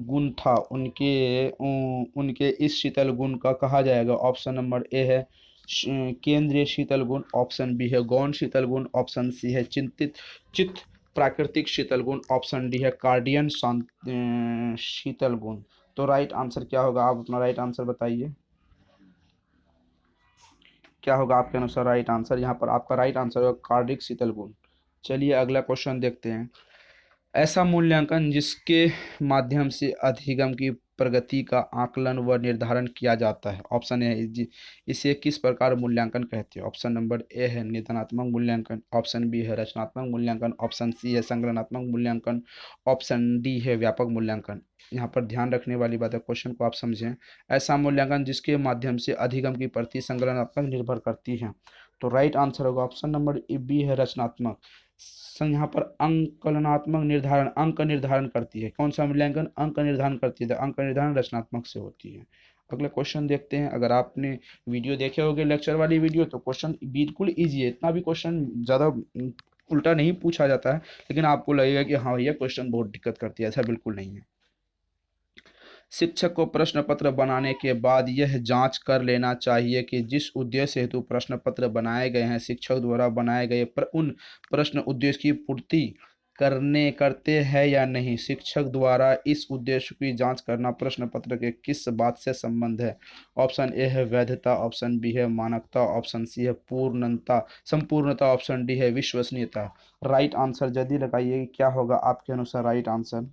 गुण था। उनके इस शीतल गुण का कहा जाएगा। ऑप्शन नंबर ए है केंद्रीय शीतल गुण, ऑप्शन बी है गौण शीतल गुण, ऑप्शन सी है चित्त प्राकृतिक शीतल गुण, ऑप्शन डी है कार्डियन शीतल गुण। तो राइट आंसर क्या होगा, आप अपना राइट आंसर बताइए। क्या होगा आपके अनुसार राइट आंसर? यहाँ पर आपका राइट आंसर होगा कार्डिक शीतल गुण। चलिए अगला क्वेश्चन देखते हैं। ऐसा मूल्यांकन जिसके माध्यम से अधिगम की प्रगति का आकलन व निर्धारण किया जाता है। ऑप्शन ए इसे किस प्रकार मूल्यांकन कहते हैं? ऑप्शन नंबर ए है निदानात्मक मूल्यांकन, ऑप्शन बी है रचनात्मक मूल्यांकन, ऑप्शन सी है संगणनात्मक मूल्यांकन, ऑप्शन डी है व्यापक मूल्यांकन। यहाँ पर ध्यान रखने वाली बात है, क्वेश्चन को आप समझें। ऐसा मूल्यांकन जिसके माध्यम से अधिगम की प्रगति संगणनात्मक निर्भर करती है। तो राइट आंसर होगा ऑप्शन नंबर बी है रचनात्मक। यहाँ पर अंकलनात्मक निर्धारण अंक निर्धारण करती है। कौन सा मूल्यांकन अंक निर्धारण करती है? तो अंक निर्धारण रचनात्मक से होती है। अगला क्वेश्चन देखते हैं। अगर आपने वीडियो देखे होंगे लेक्चर वाली वीडियो, तो क्वेश्चन बिल्कुल इजी है, इतना भी क्वेश्चन ज़्यादा उल्टा नहीं पूछा जाता है, लेकिन आपको लगेगा कि हाँ भैया क्वेश्चन बहुत दिक्कत करती है, ऐसा बिल्कुल नहीं है। शिक्षक को प्रश्न पत्र बनाने के बाद यह जांच कर लेना चाहिए कि जिस उद्देश्य हेतु प्रश्न पत्र बनाए गए हैं शिक्षक द्वारा बनाए गए उन प्रश्न उद्देश्य की पूर्ति करते हैं या नहीं। शिक्षक द्वारा इस उद्देश्य की जांच करना प्रश्न पत्र के किस बात से संबंध है? ऑप्शन ए है वैधता, ऑप्शन बी है मानकता, ऑप्शन सी है पूर्णता संपूर्णता, ऑप्शन डी है विश्वसनीयता। राइट आंसर जल्दी लगाइए, क्या होगा आपके अनुसार राइट आंसर?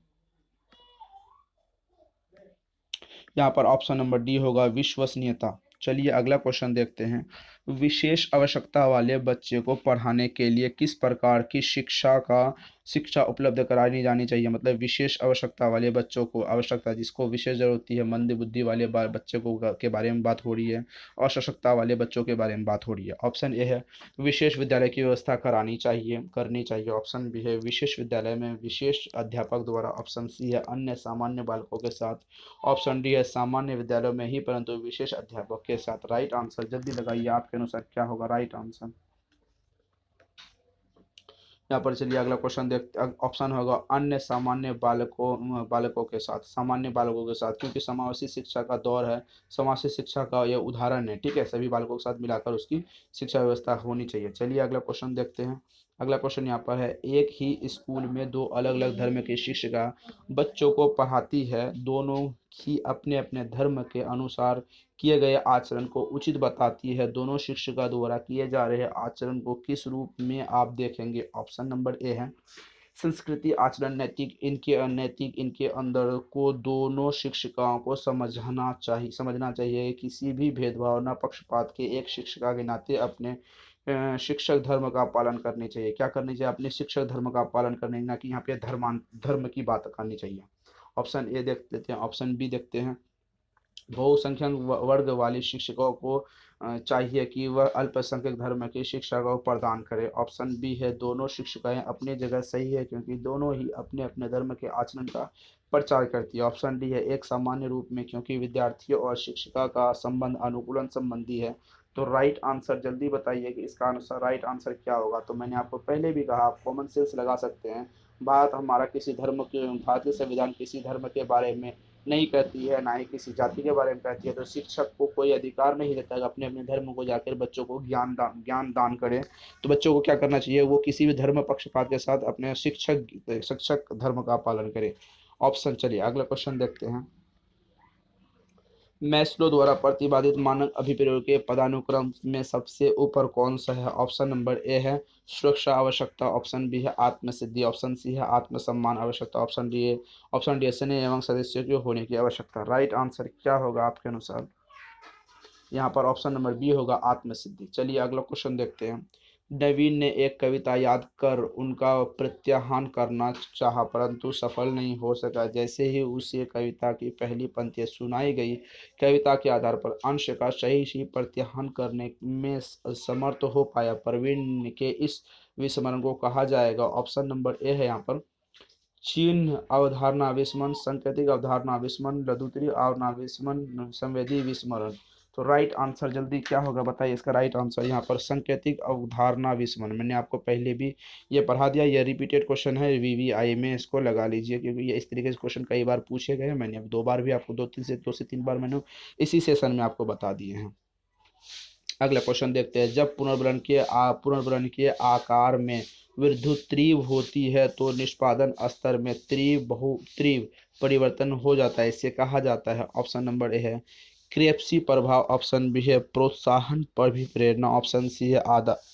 यहाँ पर ऑप्शन नंबर डी होगा विश्वसनीयता। चलिए अगला क्वेश्चन देखते हैं। विशेष आवश्यकता वाले बच्चे को पढ़ाने के लिए किस प्रकार की शिक्षा उपलब्ध करानी जानी चाहिए? मतलब विशेष आवश्यकता वाले बच्चों को, आवश्यकता जिसको विशेष जरूरत होती है, मंद बुद्धि वाले बच्चे को के बारे में बात हो रही है, असशक्ता वाले बच्चों के बारे में बात हो रही है। ऑप्शन ए है विशेष विद्यालय की व्यवस्था करनी चाहिए, ऑप्शन बी है विशेष विद्यालय में विशेष अध्यापक द्वारा, ऑप्शन सी है अन्य सामान्य बालकों के साथ, ऑप्शन डी है सामान्य विद्यालयों में ही परंतु विशेष अध्यापक के साथ। राइट आंसर जल्दी लगाइए, आपके अनुसार क्या होगा राइट आंसर? यहाँ पर चलिए अगला क्वेश्चन देखते। ऑप्शन होगा अन्य सामान्य बालकों के साथ, सामान्य बालकों के साथ, क्योंकि समावेशी शिक्षा का दौर है, समावेशी शिक्षा का यह उदाहरण है। ठीक है, सभी बालकों के साथ मिलाकर उसकी शिक्षा व्यवस्था होनी चाहिए। चलिए अगला क्वेश्चन देखते हैं। अगला क्वेश्चन यहाँ पर है, एक ही स्कूल में दो अलग अलग धर्म की शिक्षिका बच्चों को पढ़ाती है, दोनों ही अपने अपने धर्म के अनुसार किए गए आचरण को उचित बताती है। दोनों शिक्षिका द्वारा किए जा रहे आचरण को किस रूप में आप देखेंगे? ऑप्शन नंबर ए है संस्कृति आचरण नैतिक इनके अंदर को दोनों शिक्षिकाओं को समझना चाहिए। किसी भी भेदभाव न पक्षपात के एक शिक्षिका के नाते अपने शिक्षक धर्म का पालन करनी चाहिए। क्या करनी चाहिए? अपने शिक्षक धर्म का पालन करने, ना कि यहाँ पे धर्म की बात करनी चाहिए। ऑप्शन ए देख लेते हैं, ऑप्शन बी देखते हैं। बहुसंख्यक वर्ग वाली शिक्षकों को चाहिए कि वह अल्पसंख्यक धर्म की शिक्षा को प्रदान करे। ऑप्शन बी है दोनों शिक्षिकाएं अपनी जगह सही है, क्योंकि दोनों ही अपने अपने धर्म के आचरण का प्रचार करती है। ऑप्शन डी है एक सामान्य रूप में, क्योंकि विद्यार्थियों और शिक्षिका का संबंध अनुकूलन संबंधी है। तो राइट आंसर जल्दी बताइए कि इसका अनुसार राइट आंसर क्या होगा? तो मैंने आपको पहले भी कहा, आप कॉमन सेंस लगा सकते हैं। भारतीय संविधान किसी धर्म के बारे में नहीं कहती है, ना ही किसी जाति के बारे में कहती है। तो शिक्षक को कोई अधिकार नहीं देता कि अपने अपने धर्म को जाकर बच्चों को ज्ञान दान करें। तो बच्चों को क्या करना चाहिए? वो किसी भी धर्म पक्षपात के साथ अपने शिक्षक धर्म का पालन करें। ऑप्शन, चलिए अगला क्वेश्चन देखते हैं। मैस्लो द्वारा प्रतिपादित मानक अभिप्रायों के पदानुक्रम में सबसे ऊपर कौन सा है? ऑप्शन नंबर ए है सुरक्षा आवश्यकता, ऑप्शन बी है आत्मसिद्धि, ऑप्शन सी है आत्मसम्मान आवश्यकता, ऑप्शन डी है स्नेह एवं सदस्यों के होने की आवश्यकता। राइट आंसर क्या होगा आपके अनुसार? यहाँ पर ऑप्शन नंबर बी होगा आत्मसिद्धि। चलिए अगला क्वेश्चन देखते हैं। नवीन ने एक कविता याद कर उनका प्रत्याहान करना चाहा परंतु सफल नहीं हो सका। जैसे ही उसे कविता की पहली पंक्तियां सुनाई गई, कविता के आधार पर अंश का सही प्रत्याहान करने में समर्थ हो पाया। प्रवीण के इस विस्मरण को कहा जाएगा। ऑप्शन नंबर ए है यहाँ पर चिन्ह अवधारणा विस्मरण, सांकेतिक अवधारणा विस्मरण, लघुतरी अवधारणा विस्मरण, संवेदी विस्मरण। तो राइट आंसर जल्दी क्या होगा बताइए इसका राइट आंसर? यहाँ पर सांकेतिक अवधारणा विस्मरण। मैंने आपको पहले भी ये पढ़ा दिया, ये रिपीटेड क्वेश्चन है, वीवीआई में इसको लगा लीजिए क्योंकि ये इस तरीके से क्वेश्चन कई बार पूछे गए हैं। मैंने अब 2 बार भी आपको 2 से 3 बार मैंने इसी सेशन में आपको बता दिए हैं। अगला क्वेश्चन देखते हैं। जब पुनर्वर्ण के आकार में वृद्धि तीव्र होती है तो निष्पादन स्तर में तीव्र परिवर्तन हो जाता है, इसे कहा जाता है। ऑप्शन नंबर ए है क्रेप्सी प्रभाव, ऑप्शन बी है प्रोत्साहन पर भी प्रेरणा, ऑप्शन सी है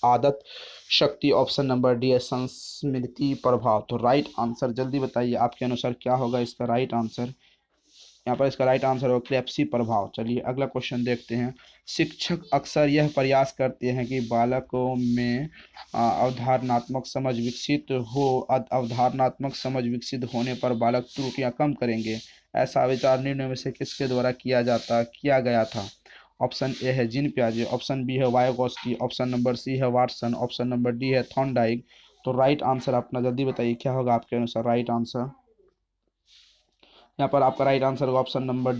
आदत शक्ति, ऑप्शन नंबर डी है संस्मृति प्रभाव। तो राइट आंसर जल्दी बताइए आपके अनुसार क्या होगा इसका राइट आंसर? यहाँ पर इसका राइट आंसर होगा क्रेप्सी प्रभाव। चलिए अगला क्वेश्चन देखते हैं। शिक्षक अक्सर यह प्रयास करते हैं कि बालकों में अवधारणात्मक समझ विकसित हो। अवधारणात्मक समझ विकसित होने पर बालक त्रुटियां कम करेंगे। ऐसा विचार निर्णय में से किसके द्वारा किया गया था? ऑप्शन ए है जीन पियाजे, ऑप्शन बी है वायगोस्की, ऑप्शन नंबर सी है वाटसन, ऑप्शन नंबर डी है थॉर्नडाइक। तो राइट आंसर अपना जल्दी बताइए क्या होगा आपके अनुसार राइट आंसर? यहाँ पर आपका राइट आंसर होगा ऑप्शन नंबर